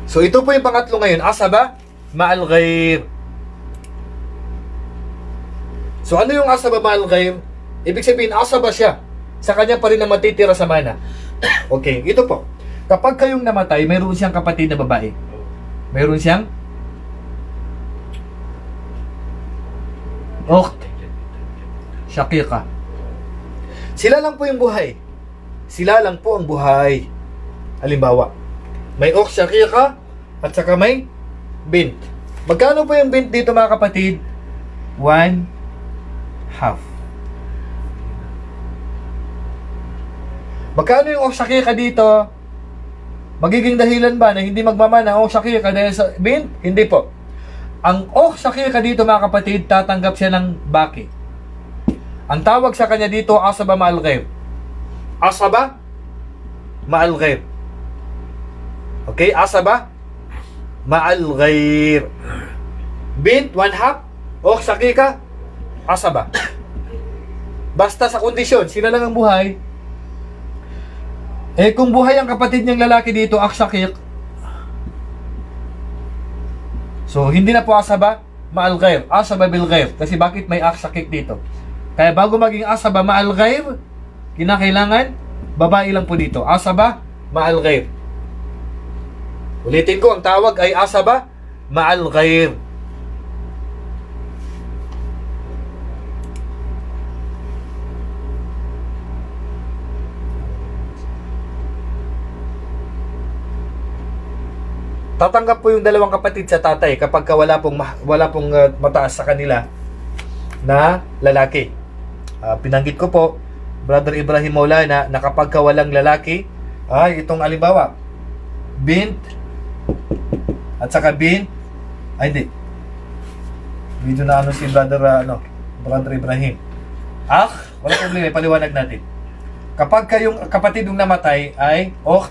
So ito po yung pangatlo ngayon, asaba ma'al ghair. So ano yung asaba ma'al ghair? Ibig sabihin, asaba siya. Sa kanya pa rin na matitira sa mana. Okay, ito po. Kapag kayong namatay, mayroon siyang kapatid na babae. Mayroon siyang ukht, shaqiqa. Sila lang po yung buhay. Sila lang po ang buhay. Halimbawa, may ukht shaqiqa at saka may bint. Magkano po yung bint dito mga kapatid? 1/2. Magkano yung ukht shaqiqa dito? Magiging dahilan ba na hindi magmamana ang ukht shaqiqa dahil sa bint? Hindi po. Ang ukht shaqiqa dito mga kapatid, tatanggap siya ng baki. Ang tawag sa kanya dito, asaba ma'al ghair. Asaba ma'al ghair. Okay, asaba ma'al ghair. Bint, 1/2. Ukht shaqiqa, asaba. Basta sa kondisyon, sila lang ang buhay. Eh kung buhay ang kapatid niyang lalaki dito, ukht shaqiq, so hindi na po asaba ma'al ghair, asaba bil ghair. Kasi bakit may ukht shaqiq dito? Kaya bago maging asaba ma'al ghair, kinakailangan babae lang po dito, asaba ma'al ghair. Ulitin ko, ang tawag ay asaba ma'al ghair. Tatanggap po yung dalawang kapatid sa tatay kapag wala pong mataas sa kanila na lalaki. Pinanggit ko po, Brother Ibrahim Maulana, na kapag walang lalaki, ay itong alimbawa, bint at saka bint, ay di. Medyo na ano si Brother Ibrahim. Wala problema, paliwanag natin. Kapag kayong kapatid yung namatay ay ukht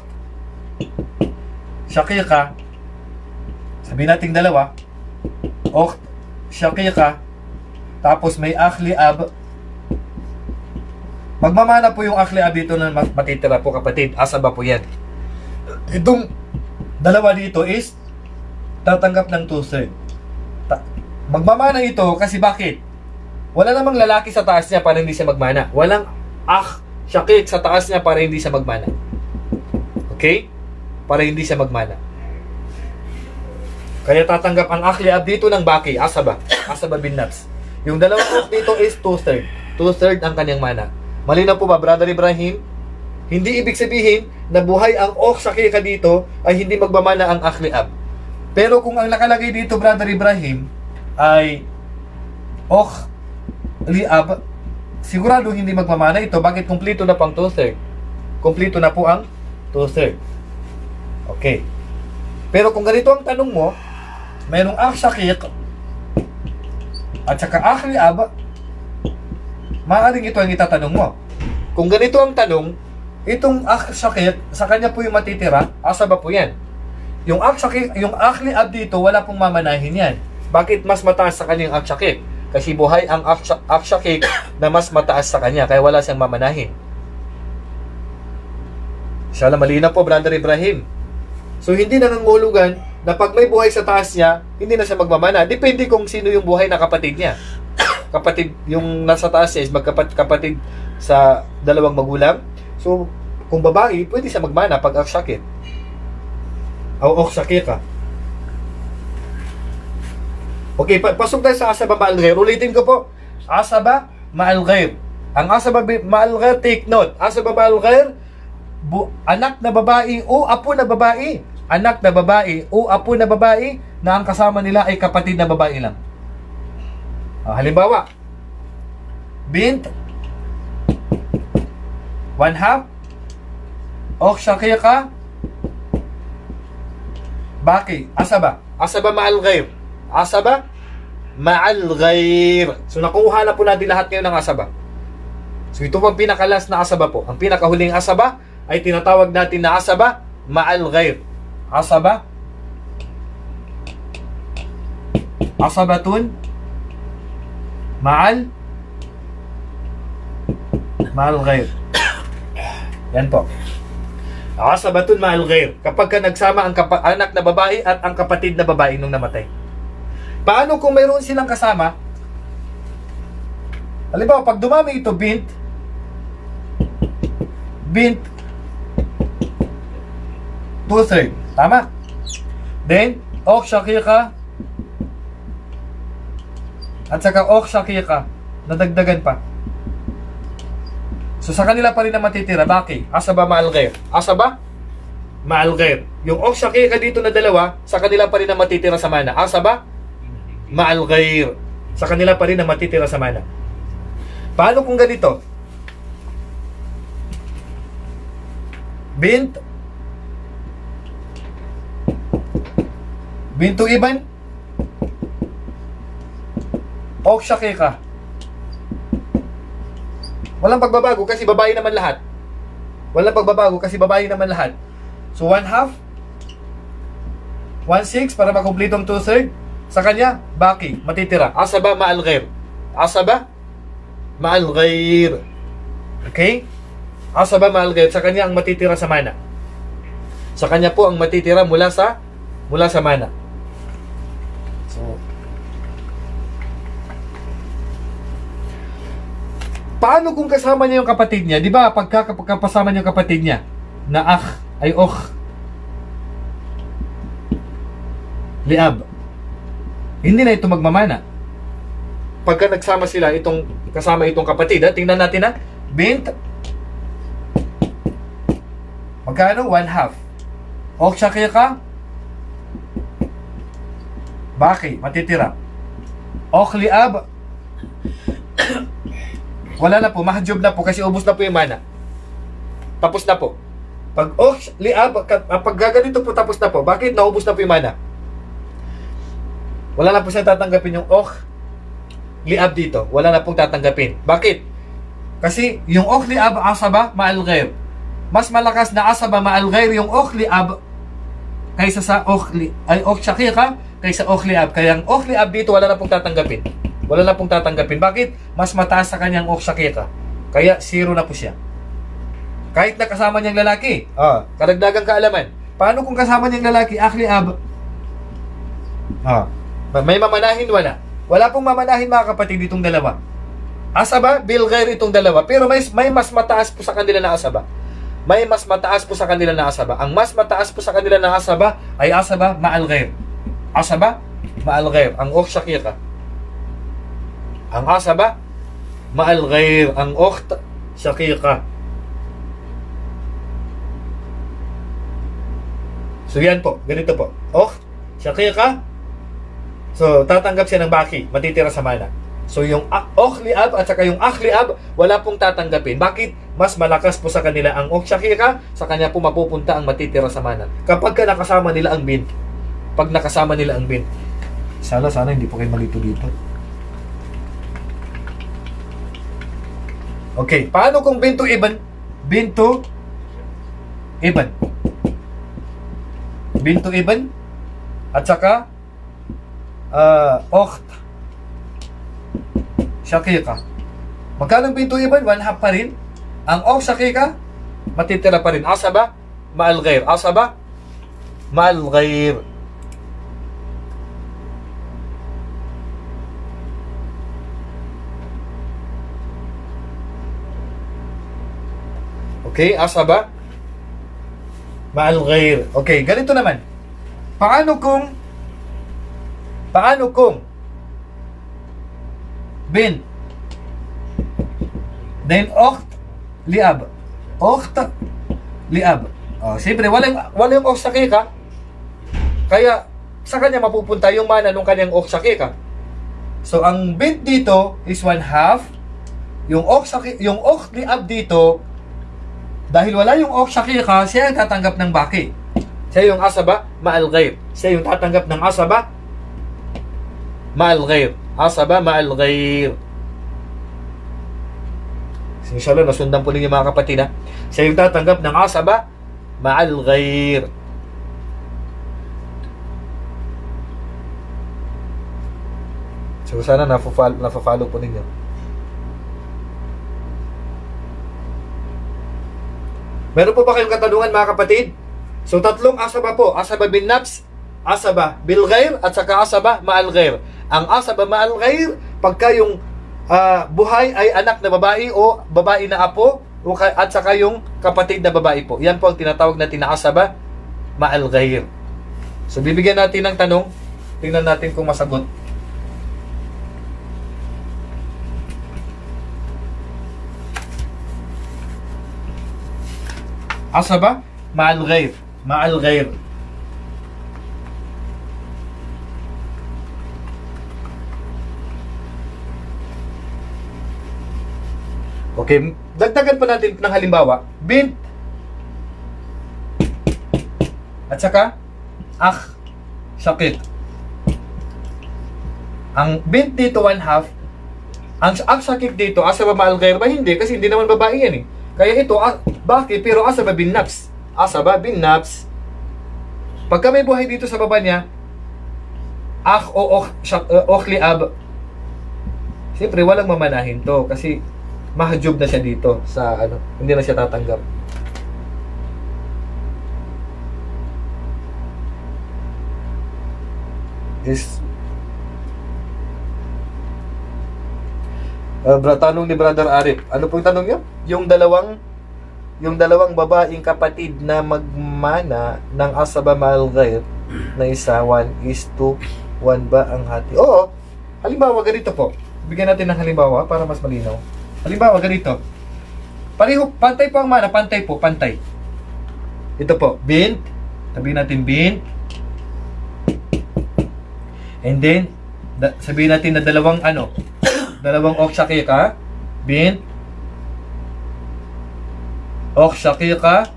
shaqiqa, sabihin natin dalawa, ukht shaqiqa, tapos may akh li'ab. Magmamana po yung akh li'ab dito na matitira po kapatid, asaba po yan. Itong dalawa dito is tatanggap ng 2/3. Magmamana ito kasi bakit? Wala namang lalaki sa taas niya para hindi siya magmana. Walang akh shaqiq sa taas niya para hindi siya magmana. Okay? Para hindi siya magmana. Kaya tatanggap ang akh li'ab dito ng baki, asaba bin nafs. Yung dalawang ukht dito is 2/3. 2/3 ang kanyang mana. Malinaw po ba, Brother Ibrahim? Hindi ibig sabihin na buhay ang ukht shaqiqa dito ay hindi magmamana ang akh li'ab. Pero kung ang nakalagay dito, Brother Ibrahim, ay ukht li'ab, sigurado hindi magmamana ito. Bakit? Kumplito na pang 2/3. Kumplito na po ang 2/3. Okay. Pero kung ganito ang tanong mo, mayroong akh shaqiq at saka akh li'ab, maaaring ito ang itatanong mo. Kung ganito ang tanong, itong akh shaqiq, sa kanya po yung matitira, asaba po yan. Yung akh li'ab dito, wala pong mamanahin yan. Bakit? Mas mataas sa kanya yung akh shaqiq. Kasi buhay ang akh shaqiq na mas mataas sa kanya, kaya wala siyang mamanahin. Inshallah, malinaw po, Brother Ibrahim. So, hindi nangangulugan na pag may buhay sa taas niya, hindi na siya magmamana. Depende kung sino yung buhay na kapatid niya. Kapatid, yung nasa taas niya is magkapatid sa dalawang magulang. So, kung babae, pwede siya magmana pag ukht shaqiq o ukht shaqiqa. Okay, pasok tayo sa asaba ma'al ghair. Ulitin ko po, asaba ma'al ghair. Ang asaba ma'al ghair, take note. Asaba ma'al ghair, anak na babae o apo na babae. Anak na babae o apo na babae na ang kasama nila ay kapatid na babae lang. Halimbawa, bint 1/2 ukht shaqiqa baqi asaba. Asaba ma'al ghair. Asaba ma'al ghair. So nakuha na po natin lahat ngayon ng asaba. So ito po ang pinakalas na asaba po. Ang pinakahuling asaba ay tinatawag natin na asaba ma'al ghair. Asaba, asabatun ma'al ghair. Yan po. Asabatun ma'al ghair. Kapag ka nagsama ang anak na babae at ang kapatid na babae nung namatay. Paano kung mayroon silang kasama? Halimbawa, pag dumami ito, bint 2/3. Tama? Then, ukht shaqiqa at saka ukht shaqiqa. Nadagdagan pa. So, sa kanila pa rin na matitira. Baki, asaba ma'al ghair. Asaba ma'al ghair. Yung ukht shaqiqa dito na dalawa, sa kanila pa rin na matitira sa mana. Asaba ma'al ghair. Sa kanila pa rin na matitira sa mana. Paano kung ganito? Bintu iban ukht shaqiqa. Walang pagbabago kasi babae naman lahat. Walang pagbabago kasi babae naman lahat. So 1/2 1/6 para makumpleto ang 2/3. Sa kanya, baki, matitira. Asaba ma'al ghair. Asaba ma'al ghair. Okay? Asaba ma'al ghair. Sa kanya ang matitira sa mana. Sa kanya po ang matitira mula sa mana. So, paano kung kasama niya yung kapatid niya? Di ba pagkakasama niya yung kapatid niya na akh ay ukht liab, hindi na ito magmamana. Pagka nagsama sila kasama itong kapatid, tingnan natin na bint magkano? 1/2 ukht shaqiqa baki, matitira. Ukht liab wala na po, mahjub na po kasi ubos na po yung mana. Tapos na po. Pag ukht liab, pag gaganito po tapos na po. Bakit? Naubos na po yung mana. Wala na po siyang tatanggapin yung ukht liab dito. Wala na pong tatanggapin. Bakit? Kasi yung ukht liab asaba ma'al ghair. Mas malakas na asaba ma'al ghair yung ukht liab kaysa sa ukht shaqiqa kaysa ukht liab. Kaya ang ukht liab dito wala na pong tatanggapin. Wala na pong tatanggapin. Bakit? Mas mataas sa kanyang ukht shaqiqa. Kaya 0 na po siya. Kahit na kasama niyang lalaki. Karagdagang kaalaman. Paano kung kasama niyang lalaki, akh liab? May mamanahin, wala. Wala pong mamanahin mga kapatid itong dalawa. Asaba, bil ghair itong dalawa. Pero may mas mataas po sa kanila na asaba. May mas mataas po sa kanila na asaba. Ang mas mataas po sa kanila na asaba ay asaba ma'al ghair. Asaba ma'al ghair. Ang ukht shaqiqa. Ang asaba ma'al ghair. Ang ukht shaqiqa. So yan po, ganito po. Ukht shaqiqa. So tatanggap siya ng baki, matitira sa mana. So yung ukht liab at saka yung akh liab wala pong tatanggapin. Bakit? Mas malakas po sa kanila ang ukht shaqiqa, sa kanya po mapupunta ang matitira sa mana. Kapag nakasama nila ang bint. Pag nakasama nila ang bint. Sana hindi po kayo malito dito. Okay, paano kung bintu iban? Bintu iban. Bintu iban at saka ukht shaqiqa. Magkano bintu iban? 1/2 pa rin. Ang ukht shaqiqa matitira pa rin. Asaba ma'al ghair. Asaba ma'al ghair. Okay, asaba ma'al ghair. Okay, ganito naman. Paano kung bint then ukht liab. Ukht liab. Siyempre wala yung ukht shaqiqa. Kaya sa kanya mapupunta yung mana nung kanyang ukht shaqiqa. So, ang bint dito is 1/2. Yung ok liab dito, dahil wala yung ok shakika, siya ang tatanggap ng baki. Siya yung asaba ma'al ghair. Siya yung tatanggap ng asaba ma'al ghair. Asaba ma'al ghair. Inshallah, nasundan po ninyo mga kapatid ha. Siya yung tatanggap ng asaba ma'al ghair. So sana nafa-follow po ninyo. Meron po ba kayong katanungan mga kapatid? So tatlong asaba po. Asaba bin nafs, asaba bil ghair, at saka asaba ma'al ghair. Ang asaba ma'al ghair, pagka yung buhay ay anak na babae o babae na apo, at saka yung kapatid na babae po. Yan po ang tinatawag natin na asaba ma'al ghair. So bibigyan natin ng tanong. Tingnan natin kung masagot. Asaba ma'al ghair. Ma'al ghair. Okay, dagdagan pa natin ng halimbawa. Bint at saka akh shakik. Ang bint dito 1/2. Ang akh shakik dito, asaba ma'al ghair ba? Hindi, kasi hindi naman babae yan eh. Kaya ito, bakit? Pero asaba bin nafs. Asaba bin nafs. Pagka may buhay dito sa baba niya, akh o ok liab, siyempre walang mamanahin to kasi mahjub na siya dito sa ano, hindi na siya tatanggap. Is tanong ni Brother Arif. Ano pong tanong niyo? Yung dalawang babaeng kapatid na magmana ng asaba ma'al ghair na isa 1:1 ba ang hati? Oo. Halimbawa ganito po. Bigyan natin ng halimbawa para mas malinaw. Halimbawa ganito. Pareho, pantay po ang mana, pantay po, pantay. Ito po, bint. Sabihin natin bint. And then sabihin natin na dalawang ok shakika, bint, ok shakika,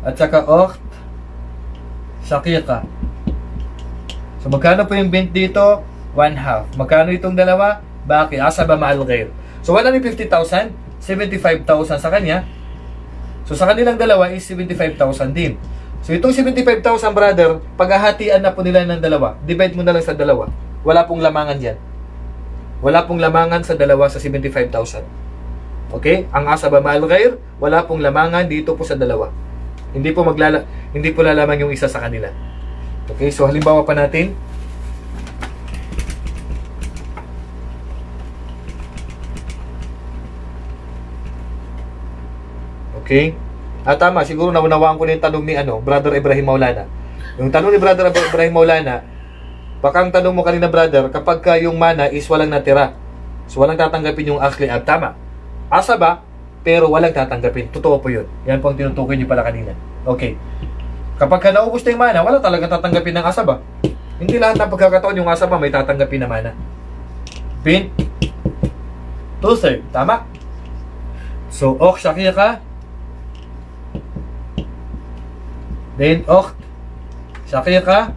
at saka ok shakika. So magkano po yung bint dito? 1/2. Magkano itong dalawa? Baki, asaba ma'al ghair. So 150,000, 75,000 sa kanya. So sa kanilang dalawa is 75,000 din. So itong 75,000 brother, paghahatian na po nila ng dalawa. Divide mo na lang sa dalawa. Wala pong lamangan diyan. Wala pong lamangan sa dalawa sa 75,000. Okay? Ang asaba ma'al ghair, wala pong lamangan dito po sa dalawa. Hindi po lalaman yung isa sa kanila. Okay? So halimbawa pa natin. Okay? Tama, siguro naunawaan ko na yung tanong ni Brother Ibrahim Maulana. Yung tanong ni Brother Ibrahim Maulana, baka ang tanong mo kanina brother, kapag yung mana is walang natira, so walang tatanggapin yung akh liab. Tama. Asaba, pero walang tatanggapin. Totoo po yun. Yan po ang tinutukoy niyo pala kanina. Okay. Kapag naubos na yung mana, wala talaga tatanggapin ng asaba. Hindi lahat ng pagkakataon yung asaba may tatanggapin na mana. Bint 2/3. Tama. So, ok shakika, then ok shakika,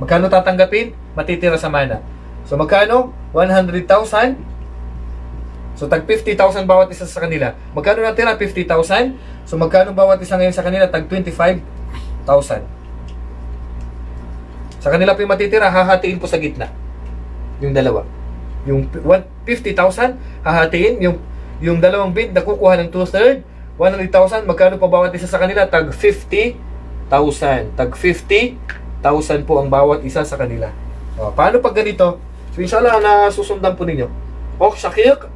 magkano tatanggapin? Matitira sa mana. So magkano? 100,000. So tag 50,000 bawat isa sa kanila. Magkano natira? 50,000. So magkano bawat isa ngayon sa kanila? Tag 25,000. Sa kanila po yung matitira, hahatiin po sa gitna. Yung dalawa. Yung 50,000 hahatiin. Yung dalawang bid na kukuha ng 2/3. 100,000. Magkano pa bawat isa sa kanila? Tag 50,000. Tag 50,000 po ang bawat isa sa kanila. Paano pag ganito? So inshallah nasusundan po ninyo. Ok shakika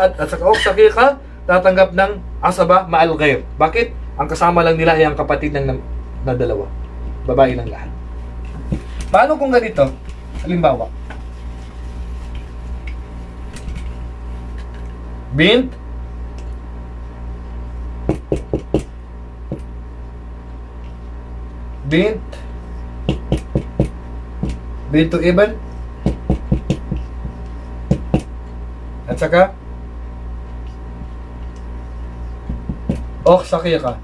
at saka ok shakika tatanggap ng asaba ma'al ghair. Bakit? Ang kasama lang nila ay ang kapatid ng dalawa. Babae lang lahat. Paano kung ganito? Halimbawa, bint to ibn At saka Och Shakika.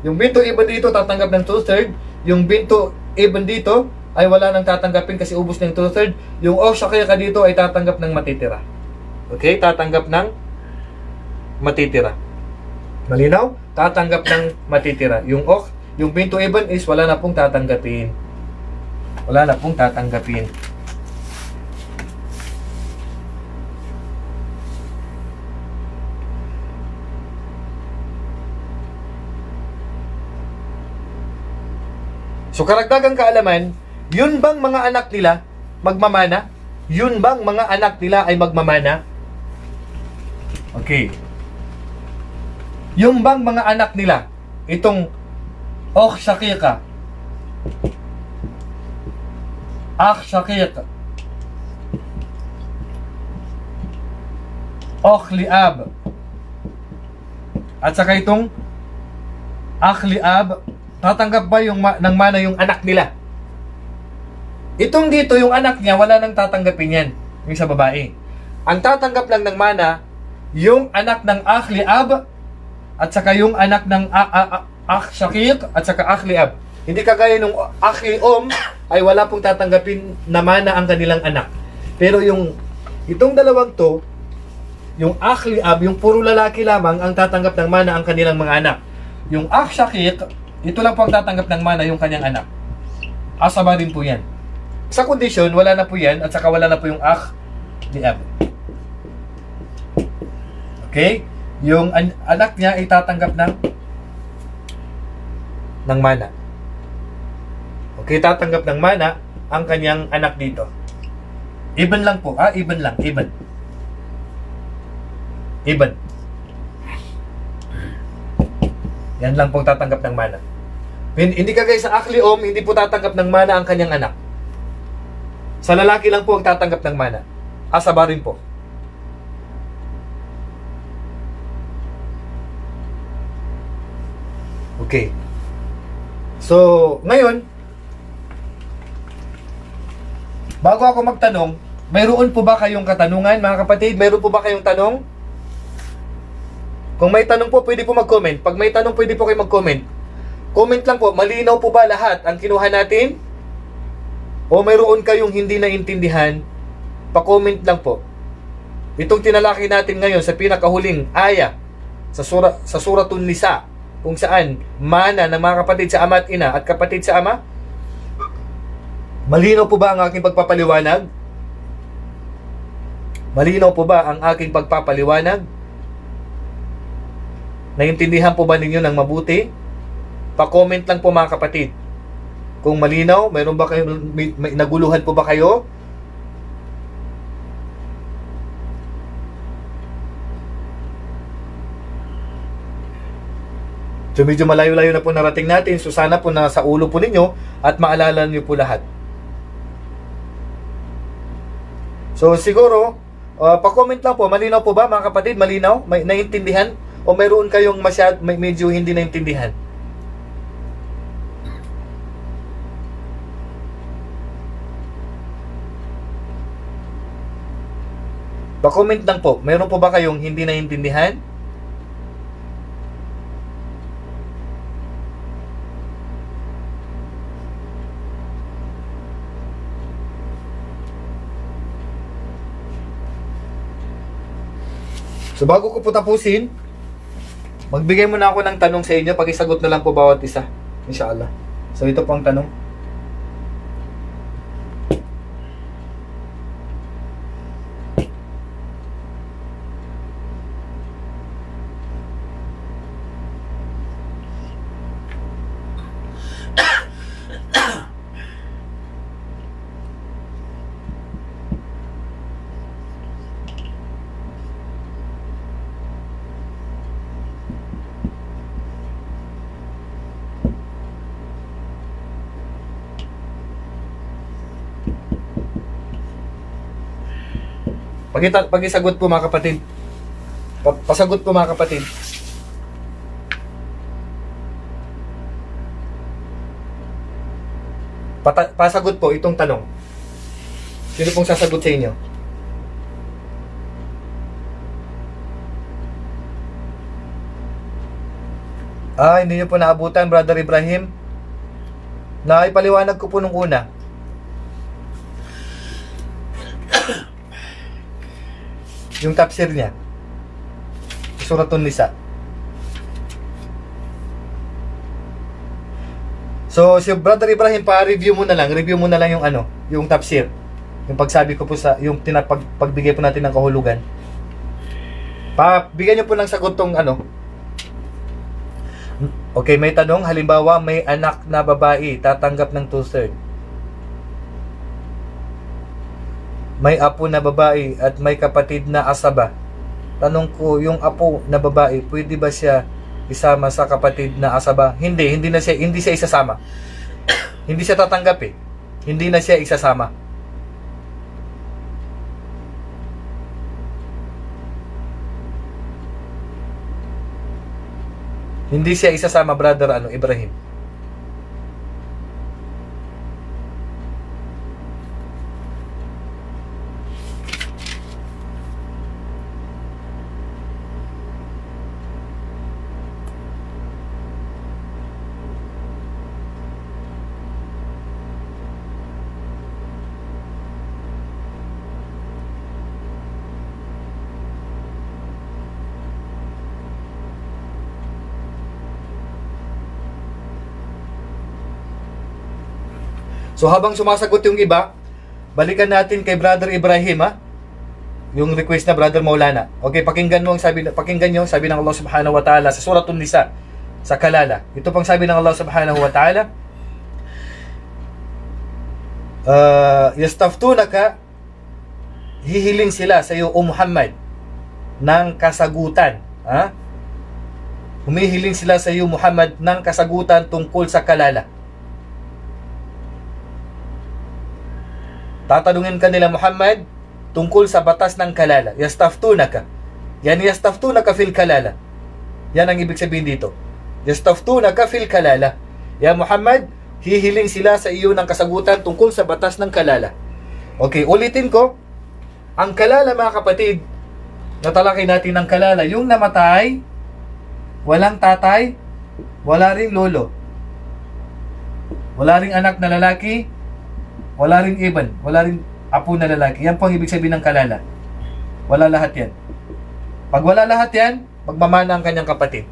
Yung binto even dito tatanggap ng 2/3. Yung binto even dito ay wala nang tatanggapin kasi ubos ng 2/3. Yung Och Shakika dito ay tatanggap ng matitira. Okay? Tatanggap ng matitira. Malinaw? Tatanggap ng matitira. Yung Och, yung binto even is wala na pong tatanggapin. Wala na pong tatanggapin. So karagdagang kaalaman, yun bang mga anak nila magmamana? Yun bang mga anak nila ay magmamana? Okay. Yung bang mga anak nila, itong Och Shakika, Akh Shakika, Och Liab, at saka itong Akh Liab, tatanggap ba yung ng mana yung anak nila? Itong dito, yung anak niya, wala nang tatanggapin yan. Yung sa babae. Ang tatanggap lang ng mana, yung anak ng Akh Liab, at saka yung anak ng Akh Shakik, at saka Akh Liab. Hindi kagaya nung Akh Liom, ay wala pong tatanggapin na mana ang kanilang anak. Pero yung, itong dalawang to, yung Akh Liab, yung puro lalaki lamang, ang tatanggap ng mana ang kanilang mga anak. Yung Akh Shakik, ito lang po ang tatanggap ng mana yung kanyang anak. Asaba din po yan. Sa kondisyon, wala na po yan at saka wala na po yung Akh Liab. Okay? Yung anak niya ay tatanggap ng mana. Okay, tatanggap ng mana ang kanyang anak dito. Even lang po. Even lang. Even. Yan lang po tatanggap ng mana. Hindi kagaya sa Akh Liom, hindi po tatanggap ng mana ang kanyang anak. Sa lalaki lang po ang tatanggap ng mana. Asaba rin po. Okay. So, ngayon, bago ako magtanong, mayroon po ba kayong katanungan, mga kapatid? Mayroon po ba kayong tanong? Kung may tanong po, pwede po mag-comment. Pag may tanong, pwede po kayo mag-comment. Comment lang po, malinaw po ba lahat ang kinuha natin? O mayroon kayong hindi naintindihan? Pa-comment lang po. Itong tinalaki natin ngayon sa pinakahuling aya sa Suratun Nisa, kung saan mana ng mga kapatid sa ama at ina at kapatid sa ama. Malinaw po ba ang aking pagpapaliwanag? Malinaw po ba ang aking pagpapaliwanag? Naintindihan po ba ninyo ng mabuti? Pa-comment lang po mga kapatid. Kung malinaw, mayroon ba kayo, may naguluhan po ba kayo? So medyo malayo-layo na po narating natin. So sana po nasa ulo po ninyo at maalala niyo po lahat. So siguro, pa-comment lang po. Malinaw po ba mga kapatid? Malinaw? May naintindihan? O mayroon kayong medyo hindi naintindihan? Pa-comment lang po. Mayroon po ba kayong hindi naintindihan? So bago ko po tapusin, magbigay muna ako ng tanong sa inyo. Pakisagot na lang po bawat isa. Inshallah. So ito po ang tanong. Pakisagot po mga kapatid. Pasagot po mga kapatid. Pasagot po itong tanong. Sino pong sasagot sa inyo? Hindi nyo po naabutan, Brother Ibrahim. Naipaliwanag ko po nung una. Yung tafsir niya. Suratun Nisa. So, si Brother Ibrahim, pa-review mo na lang. Review mo na lang yung yung tafsir. Yung pagsabi ko po yung pagbigay po natin ng kahulugan. Bigyan niyo po ng sagot tong Okay, may tanong. Halimbawa, may anak na babae, tatanggap ng 2/3. May apo na babae at may kapatid na asaba. Tanong ko, yung apo na babae, pwede ba siya isama sa kapatid na asaba? Hindi siya isasama. Hindi siya tatanggap eh. Hindi na siya isasama. Hindi siya isasama, Brother Ibrahim. So habang sumasagot yung iba, balikan natin kay Brother Ibrahim, yung request na Brother Maulana. Okay, pakinggan nyo sabi ng Allah Subhanahu wa Ta'ala sa Suratun Nisa, sa Kalala. Ito pang sabi ng Allah Subhanahu wa Ta'ala, yastaftunaka, hihiling sila sa iyo o Muhammad ng kasagutan. Humihiling sila sa iyo Muhammad ng kasagutan tungkol sa kalala. Tatanungin ka nila Muhammad tungkol sa batas ng kalala. Yastaftunaka. Yastaftunaka fil kalala. Yan ang ibig sabihin dito. Yastaftunaka fil kalala. Ya Muhammad, hihiling sila sa iyo ng kasagutan tungkol sa batas ng kalala. Okay, ulitin ko. Ang kalala, mga kapatid, natalakay natin ang kalala, yung namatay, walang tatay, wala ring lolo, wala ring anak na lalaki, wala ring iban, wala ring apo na lalaki. Yan po ang ibig sabihin ng kalala. Wala lahat yan. Pag wala lahat yan, magmamana ang kanyang kapatid.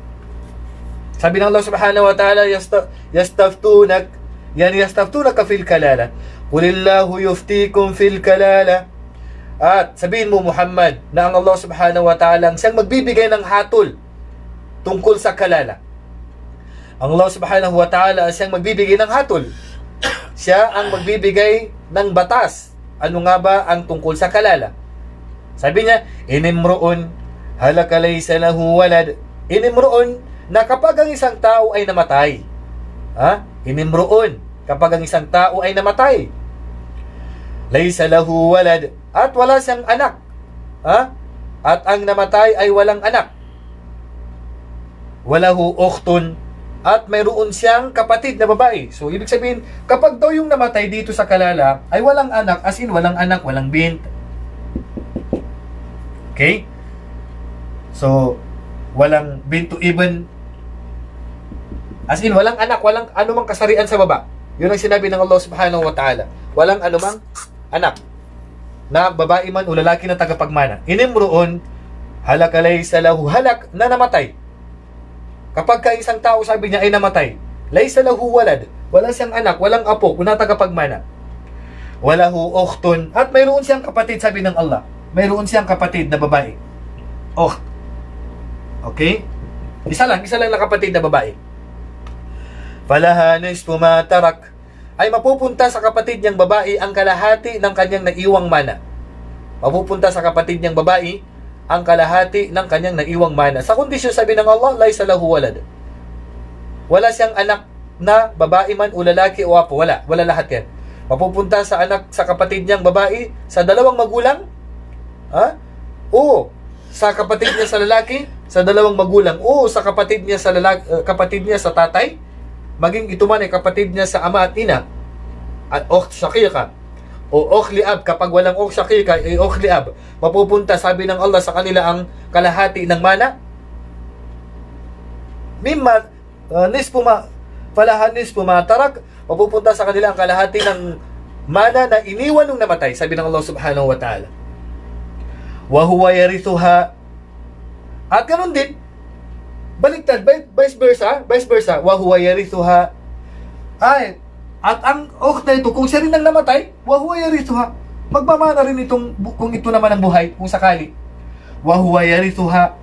Sabi ng Allah Subhanahu wa Ta'ala, yastaftunaka fil kalala. Qulillahu yuftikum fil kalala. At sabihin mo Muhammad na ang Allah Subhanahu wa Ta'ala siyang magbibigay ng hatol tungkol sa kalala. Ang Allah Subhanahu wa Ta'ala siyang magbibigay ng hatol. Siya ang magbibigay ng batas. Ano nga ba ang tungkol sa kalala? Sabi niya, inimruun halaka laysa lahu walad. Inimruun na kapag ang isang tao ay namatay. Inimruun kapag ang isang tao ay namatay. Laysa lahu walad, at wala siyang anak. At ang namatay ay walang anak. Walahu ukhtun, at mayroon siyang kapatid na babae. So ibig sabihin, kapag daw yung namatay dito sa kalala ay walang anak, as in walang anak, walang bint. Okay? So walang bint to even, as in walang anak, walang anumang kasarian sa baba. Yun ang sinabi ng Allah Subhanahu wa Ta'ala. Walang anumang anak na babae man o lalaki na tagapagmana. Inimruun halaka laysa lahu, halak na namatay. Kapag ka isang tao, sabi niya, ay namatay, laysa lahu walad, wala siyang anak, walang apo, kung natagapagmana. Walahu ukhtun, at mayroon siyang kapatid, sabi ng Allah. Mayroon siyang kapatid na babae. Okay? Isa lang na kapatid na babae. Falaha nisfu ma tarak, ay mapupunta sa kapatid niyang babae ang kalahati ng kanyang naiwang mana. Mapupunta sa kapatid niyang babae ang kalahati ng kanyang naiwang mana. Sa kondisyon, sabi ng Allah, laysa lahu walad. Wala siyang anak na babae man o lalaki o apo. Wala lahat yan. Mapupunta sa kapatid niyang babae, sa dalawang magulang, o sa kapatid niya sa lalaki, sa dalawang magulang, o sa kapatid niya sa kapatid niya sa tatay, maging ito man ay kapatid niya sa ama at ina, at ukht shaqiqa, o ukht liab. Kapag walang ukht shaqiqa, ay ukht liab. Mapupunta, sabi ng Allah, sa kanila ang kalahati ng mana. Mimma falaha nisfu ma tarak, mapupunta sa kanila ang kalahati ng mana na iniwan nung namatay, sabi ng Allah subhanahu wa ta'ala. Wa huwa yarithuha, at ganun din, baliktad, vice versa, wa huwa yarithuha, ay, at ang na ito, kung siya rin ang namatay, wa huwa yarithuha, magmamana rin itong, kung ito naman ang buhay, kung sakali, wa huwa yarithuha,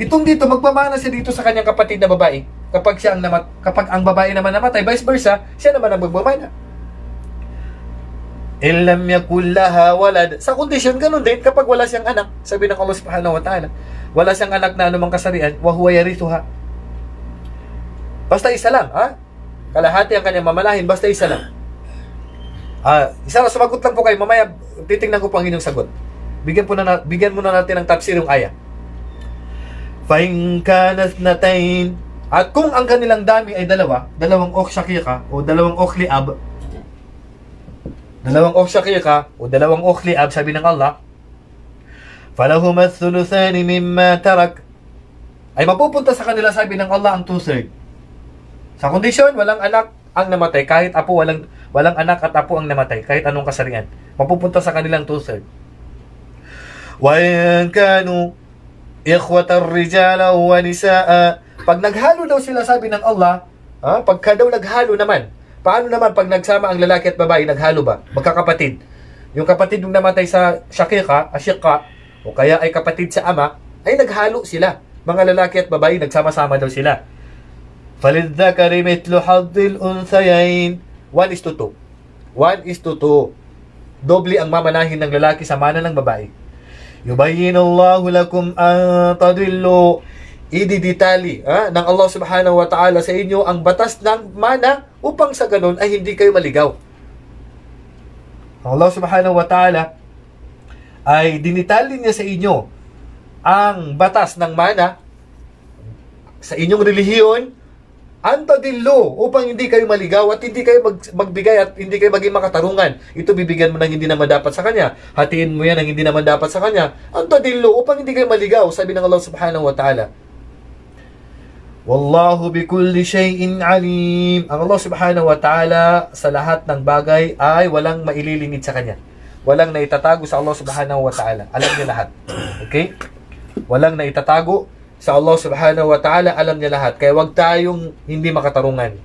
itong dito, magmamana siya dito sa kanyang kapatid na babae, kapag ang babae naman namatay, vice versa, siya naman ang magmamana. Illam yakul laha walad, sa kondisyon ganun din kapag wala siyang anak, sabi ng Allah subhanahu wa ta'ala, wala siyang anak na anumang kasarian, wa huwa yarithuha, basta isa lang, kalahati ang kanyang mamalahin, basta isa lang. Isa na, sumagot lang po kayo, mamaya titingnan ko po ang inyong sagot. Bigyan muna natin ng tafsir yung aya. Fa in kanat natain, at kung ang kanilang dami ay dalawang ukh shaqiqa o dalawang ukh liab, dalawang ukh liab, sabi ng Allah, falahuma thuluthani mimma tarak, ay mapupunta sa kanila, sabi ng Allah, ang 2/3. Sa kondisyon, walang anak ang namatay, kahit apo, walang anak at apo ang namatay, kahit anong kasarian, mapupunta sa kanilang 2/3. Wa in kanu ikhwatar rijala wa nisaa, pag naghalo daw sila, sabi ng Allah, pagka daw naghalo naman, paano naman pag nagsama ang lalaki at babae, naghalo ba? Magkakapatid. Yung kapatid nung namatay sa ashiqa, o kaya ay kapatid sa ama, ay naghalo sila. Mga lalaki at babae, nagsama-sama daw sila. Falidhakari mithlu haddil unthayain, 1:2. 1:2. Doble ang mamanahin ng lalaki sa mana ng babae. Yubayyinullahu lakum an tadillu, ididitali ng Allah subhanahu wa ta'ala sa inyo ang batas ng mana upang sa ganun ay hindi kayo maligaw. Allah subhanahu wa ta'ala ay dinitali niya sa inyo ang batas ng mana sa inyong relihiyon, antadillo, upang hindi kayo maligaw at hindi kayo magbigay at hindi kayo maging makatarungan. Ito bibigyan mo ng hindi naman dapat sa kanya, hatiin mo yan ng hindi naman dapat sa kanya, antadillo, upang hindi kayo maligaw, sabi ng Allah subhanahu wa ta'ala. Wallahu bikulli shay'in alim. Ang Allah subhanahu wa ta'ala sa lahat ng bagay ay walang maililingid sa kanya. Walang naitatago sa Allah subhanahu wa ta'ala. Alam niya lahat. Okay? Walang naitatago sa Allah subhanahu wa ta'ala. Alam niya lahat. Kaya wag tayong hindi makatarungan.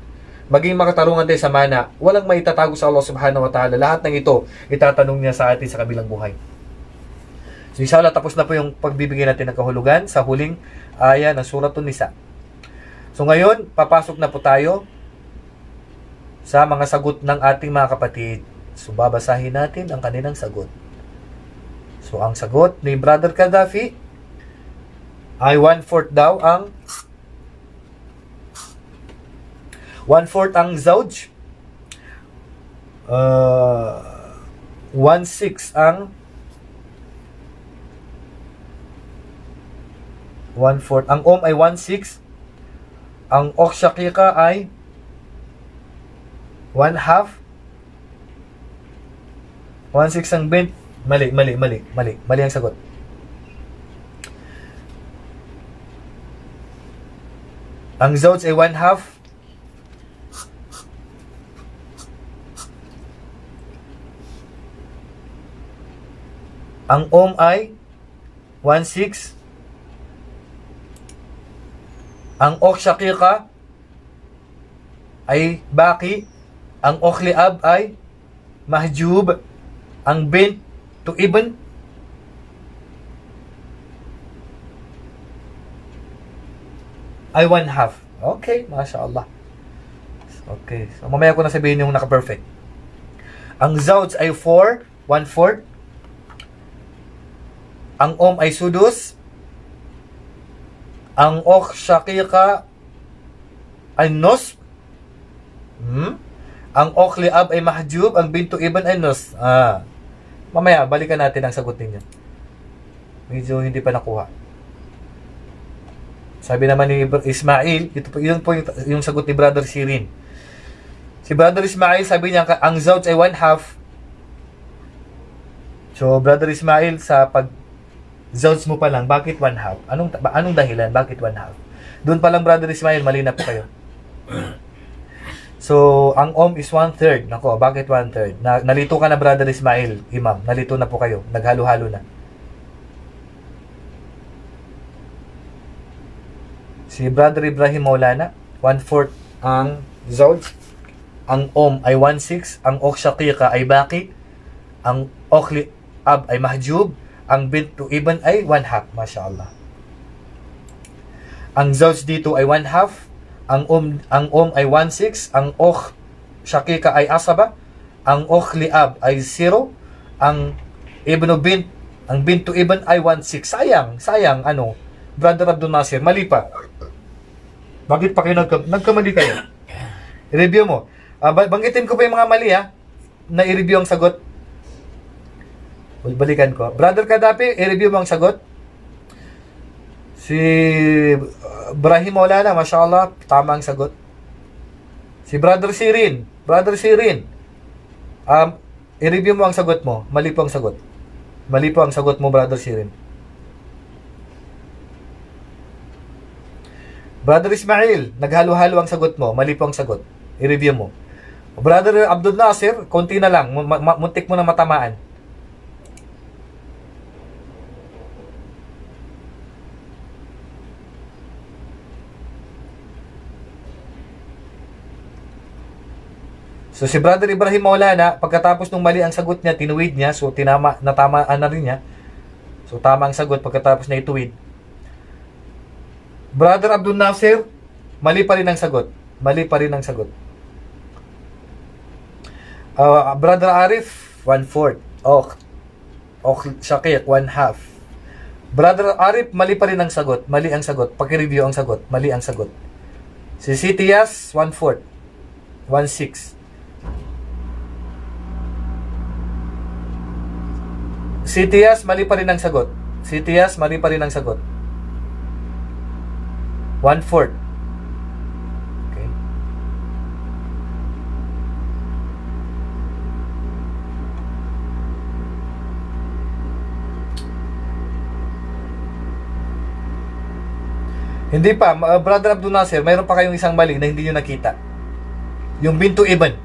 Maging makatarungan tayo sa mana. Walang maitatago sa Allah subhanahu wa ta'ala. Lahat ng ito itatanong niya sa atin sa kabilang buhay. So inshallah, tapos na po yung pagbibigay natin ng kahulugan sa huling aya ng Suratun Nisa. So ngayon, papasok na po tayo sa mga sagot ng ating mga kapatid. So babasahin natin ang kanilang sagot. So ang sagot ni Brother Gaddafi ay 1/4 daw ang 1/4 ang zawj, 1/6 ang 1/4 ang ay 1/6, ang ukh shaqiqa ay 1/2, 1/6 ang bint. Mali ang sagot. Ang zawj ay 1/2, ang ay 1/6, ang ukh shaqiqa ay baki, ang ukh liab ay mahjub, ang bint to ibn ay 1/2. Okay, mashallah. Okay, so mamaya ko na sabihin yung naka-perfect. Ang zawj ay 4, 1/4. Ang ay sudus. Ang ukh shaqiqa ay nus. Ang ukh liab ay mahjub, ang bintu ibn ay nus. Mamaya, balikan natin ang sagot ninyo. Medyo hindi pa nakuha. Sabi naman ni Ismail, yun po yung sagot ni Brother Shirin. Si Brother Ismail, sabi niya, ang zawj ay 1/2. So, Brother Ismail, sa pag-zawj mo pa lang, bakit 1/2? Anong dahilan? Bakit 1/2? Doon pa lang, Brother Ismail, mali na po kayo. So, ang ohm is 1/3. Nako, bakit 1/3? Nalito ka na, Brother Ismail, Imam. Nalito na po kayo. Naghalo-halo na. Si Brother Ibrahim Maulana, 1/4 ang zawj. Ang ohm ay 1/6. Ang ukh shaqiqa ay baqi. Ang ukh li ab ay mahjub. Ang bintu ibn ay 1/2. MashaAllah. Ang zawj dito ay 1/2. Ang ohm ay 1/6, ang ukh shaqiqa ay asaba, ang ukh liab ay 0, ang bintu ibn ay 1/6. Sayang ano, Brother Abdul Nasir, mali pa. Bakit pa kayo nagkamali kayo? I-review mo. Banggitin ko pa yung mga mali na i-review ang sagot. Balikan ko. Brother Kadapi, i-review mo ang sagot. Si Ibrahim Maulana, mashallah, tama ang sagot. Si Brother Sirin, i-review mo ang sagot mo. Mali po ang sagot. Mali po ang sagot mo, Brother Sirin. Brother Ismail, naghalo-halo ang sagot mo. Mali po ang sagot. I-review mo. Brother Abdul Nasir, konti na lang. Muntik mo na matamaan. So si Brother Ibrahim Maulana, pagkatapos nung mali ang sagot niya, tinuwid niya, so natamaan na rin niya. So tama ang sagot pagkatapos na ituwid. Brother Abdul Nasir, mali pa rin ang sagot. Mali pa rin ang sagot. Brother Arif, 1/4. Ukh shaqiq, 1/2. Brother Arif, mali pa rin ang sagot. Mali ang sagot. Paki-review ang sagot. Mali ang sagot. Si Sitias, 1/4. 1/6. Sitias, mali pa rin ang sagot. Sitias, mali pa rin ang sagot. 1/4. Okay. Hindi pa, Brother Abdul Nasir, mayroon pa kayong isang mali na hindi nyo nakita. Yung bintu ibn.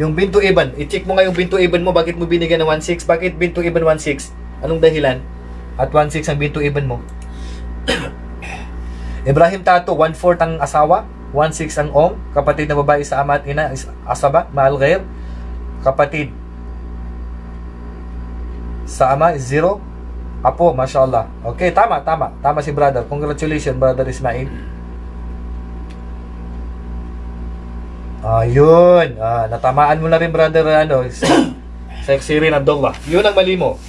Yung bintu ibn, i-check mo nga yung bintu ibn mo, bakit mo binigyan ng 1/6? Bakit bintu ibn 1/6? Anong dahilan? At 1/6 ang bintu ibn mo. Ibrahim Tato, 1/4 ang asawa, 1/6 ang om, kapatid na babae sa ama at ina, asaba, mahal ghair, kapatid sa ama, 0, apo, mashallah. Okay, tama si brother. Congratulations, Brother Ismail. Yun. Natamaan mo na rin, Brother, Sexy rin, Abdullah. Yun ang mali mo.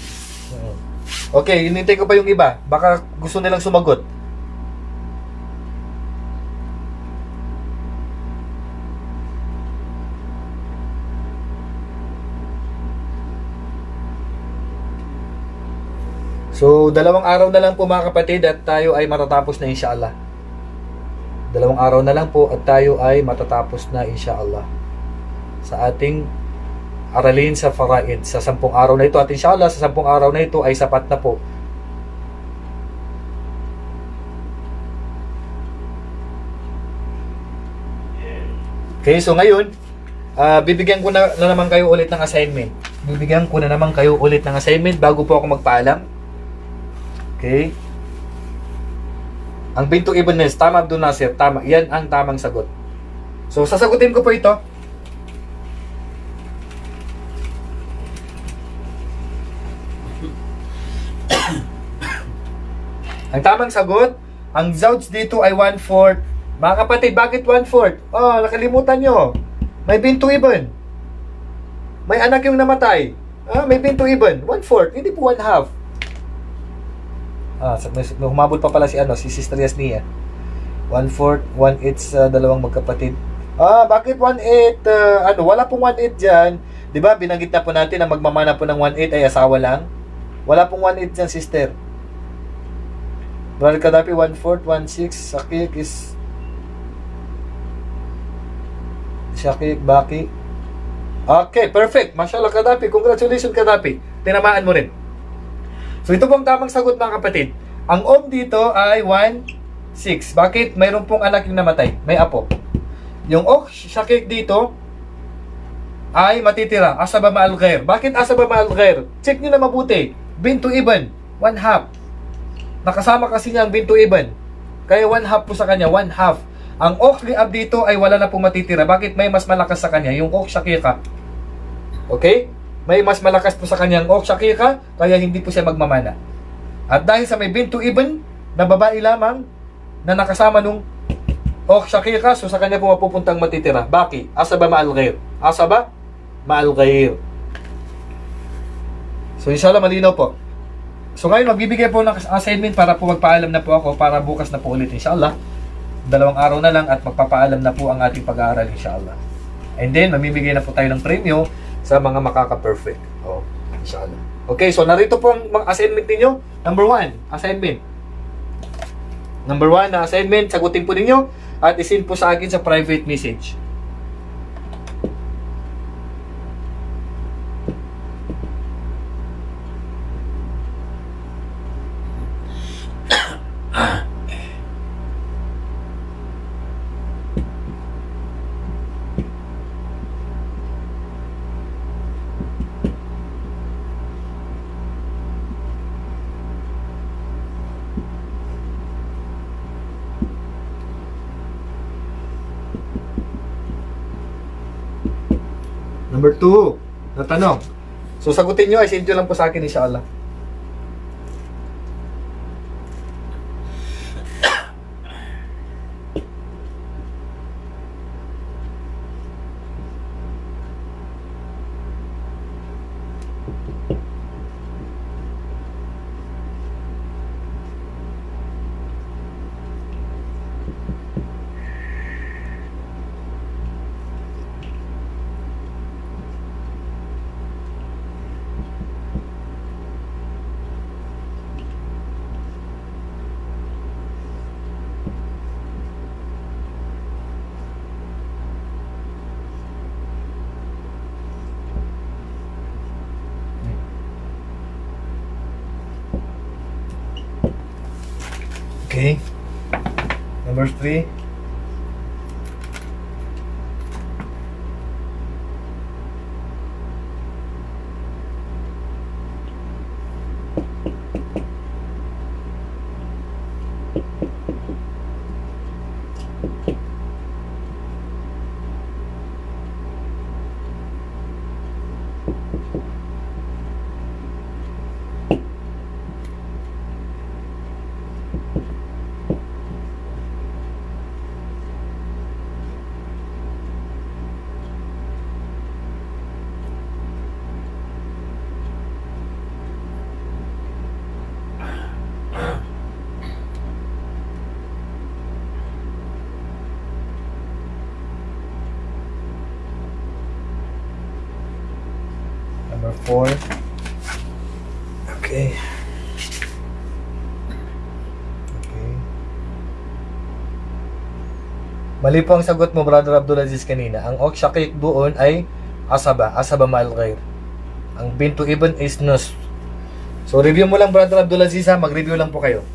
Okay, hinintay ko pa yung iba. Baka gusto nilang sumagot. So, 2 araw na lang po, mga kapatid, at tayo ay matatapos na, inshallah. 2 araw na lang po at tayo ay matatapos na, inshallah, sa ating aralin sa faraid sa 10 araw na ito. At inshallah, sa 10 araw na ito ay sapat na po. Okay, so ngayon, bibigyan ko na naman kayo ulit ng assignment. Bago po ako magpaalam. Okay. Ang bintu ibn Nes, tama, Abdul Nasir, tama. Yan ang tamang sagot. So, sasagutin ko po ito. Ang tamang sagot, ang zawj dito ay 1/4. Mga kapatid, bakit 1/4? Nakalimutan nyo. May bintu ibn. May anak yung namatay. May bintu ibn. 1/4, hindi po 1/2. Humabol pa pala si Sister Yasnia. 1/4, 1/8 sa dalawang magkapatid. Bakit 1/8? Wala pong 1/8 dyan. Diba, binanggit na po natin na magmamana po ng 1/8 ay asawa lang. Wala pong 1/8 dyan, sister. Brother Kadapi, 1/4, 1/6. Sakik is Shakik, Baki. Okay, perfect. Mashallah, Kadapi. Congratulations, Kadapi. Tinamaan mo rin. So, ito pong tamang sagot, mga kapatid. Ang ohm dito ay 1 6. Bakit? Mayroon pong anak yung namatay. May apo. Yung ok shakik dito ay matitira. Asaba ma'al ghair. Bakit asaba ma'al ghair? Check nyo na mabuti. Bintu ibn. 1/2. Nakasama kasi niya ang bintu ibn. Kaya 1/2 po sa kanya. 1/2. Ang ok liab dito ay wala na pong matitira. Bakit? May mas malakas sa kanya. Yung ok shakika. Okay? May mas malakas po sa kanyang ok shakika. Kaya hindi po siya magmamana. At dahil sa may bintu ibn na babae lamang na nakasama nung ok shakika, so sa kanya po mapupuntang matitira. Baki, asaba ma'al ghair. Asaba ma'al ghair. So inshallah malinaw po. So ngayon magbibigay po ng assignment para po magpaalam na po ako para bukas na po ulit inshallah. 2 araw na lang at magpapaalam na po ang ating pag-aaral inshallah. And then mamimigay na po tayo ng premyo sa mga makaka-perfect. Oh, inshallah. Okay, so narito po ang assignment ninyo. Number 1, assignment. Number 1 na assignment, sagutin po ninyo at isin po sa akin sa private message. Number 2, na tanong. So, sagutin nyo, ay send nyo lang po sa akin, inshallah. Okay. Number 3. Number 4. Okay. Okay. Mali po ang sagot mo, Brother Abdulaziz, kanina. Ang ok shakik doon ay asaba. Asaba ma'al ghair. Ang bintu ibn is nus. So, review mo lang, Brother Abdulaziz, ha? Mag-review lang po kayo.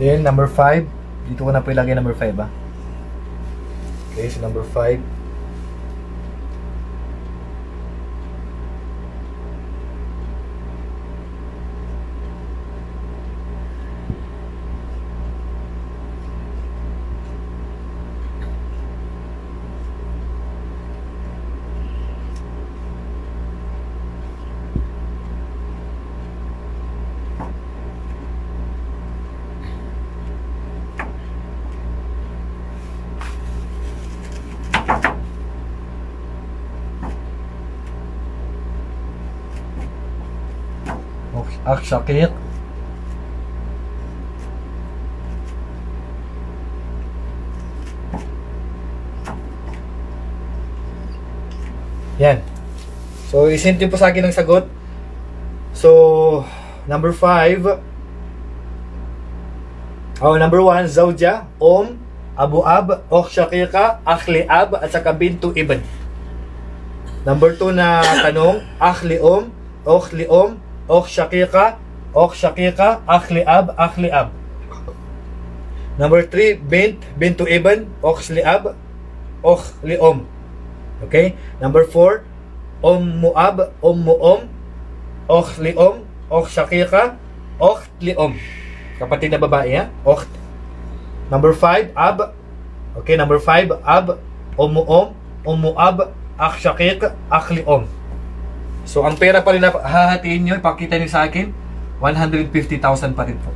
Then, number 5. Dito ko na po ilagay number 5, ha? Okay, so number 5. akh shaqiq, yan. So, isend nyo po sa akin ang sagot. So, number 5. Number 1, zawja, abu ab, shaqiqa, akhli ab, at saka bintu ibn. Number 2 na tanong, akhli shaqiqa, akhli ab, akhli ab. Number 3, bintu ibn, li ab, li Okay? Number 4, mu'ab, mu'om, li shaqiqa, li kapatid na babae, ha? Number 5, ab. Okay, number 5, ab, mu'ab, akh shaqiq, li So, ang pera pa rin na hahatiin nyo, ipakita nyo sa akin, 150,000 pa rin po.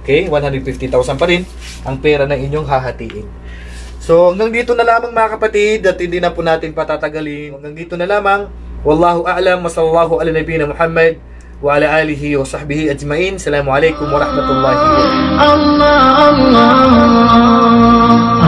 Okay, 150,000 pa rin ang pera na inyong hahatiin. So, hanggang dito na lamang mga kapatid, at hindi na po natin patatagalin. Hanggang dito na lamang. Wallahu a'lam, wa sallallahu ala nabiyina Muhammad wa ala alihi wa sahbihi ajmain. Assalamualaikum warahmatullahi wabarakatuh.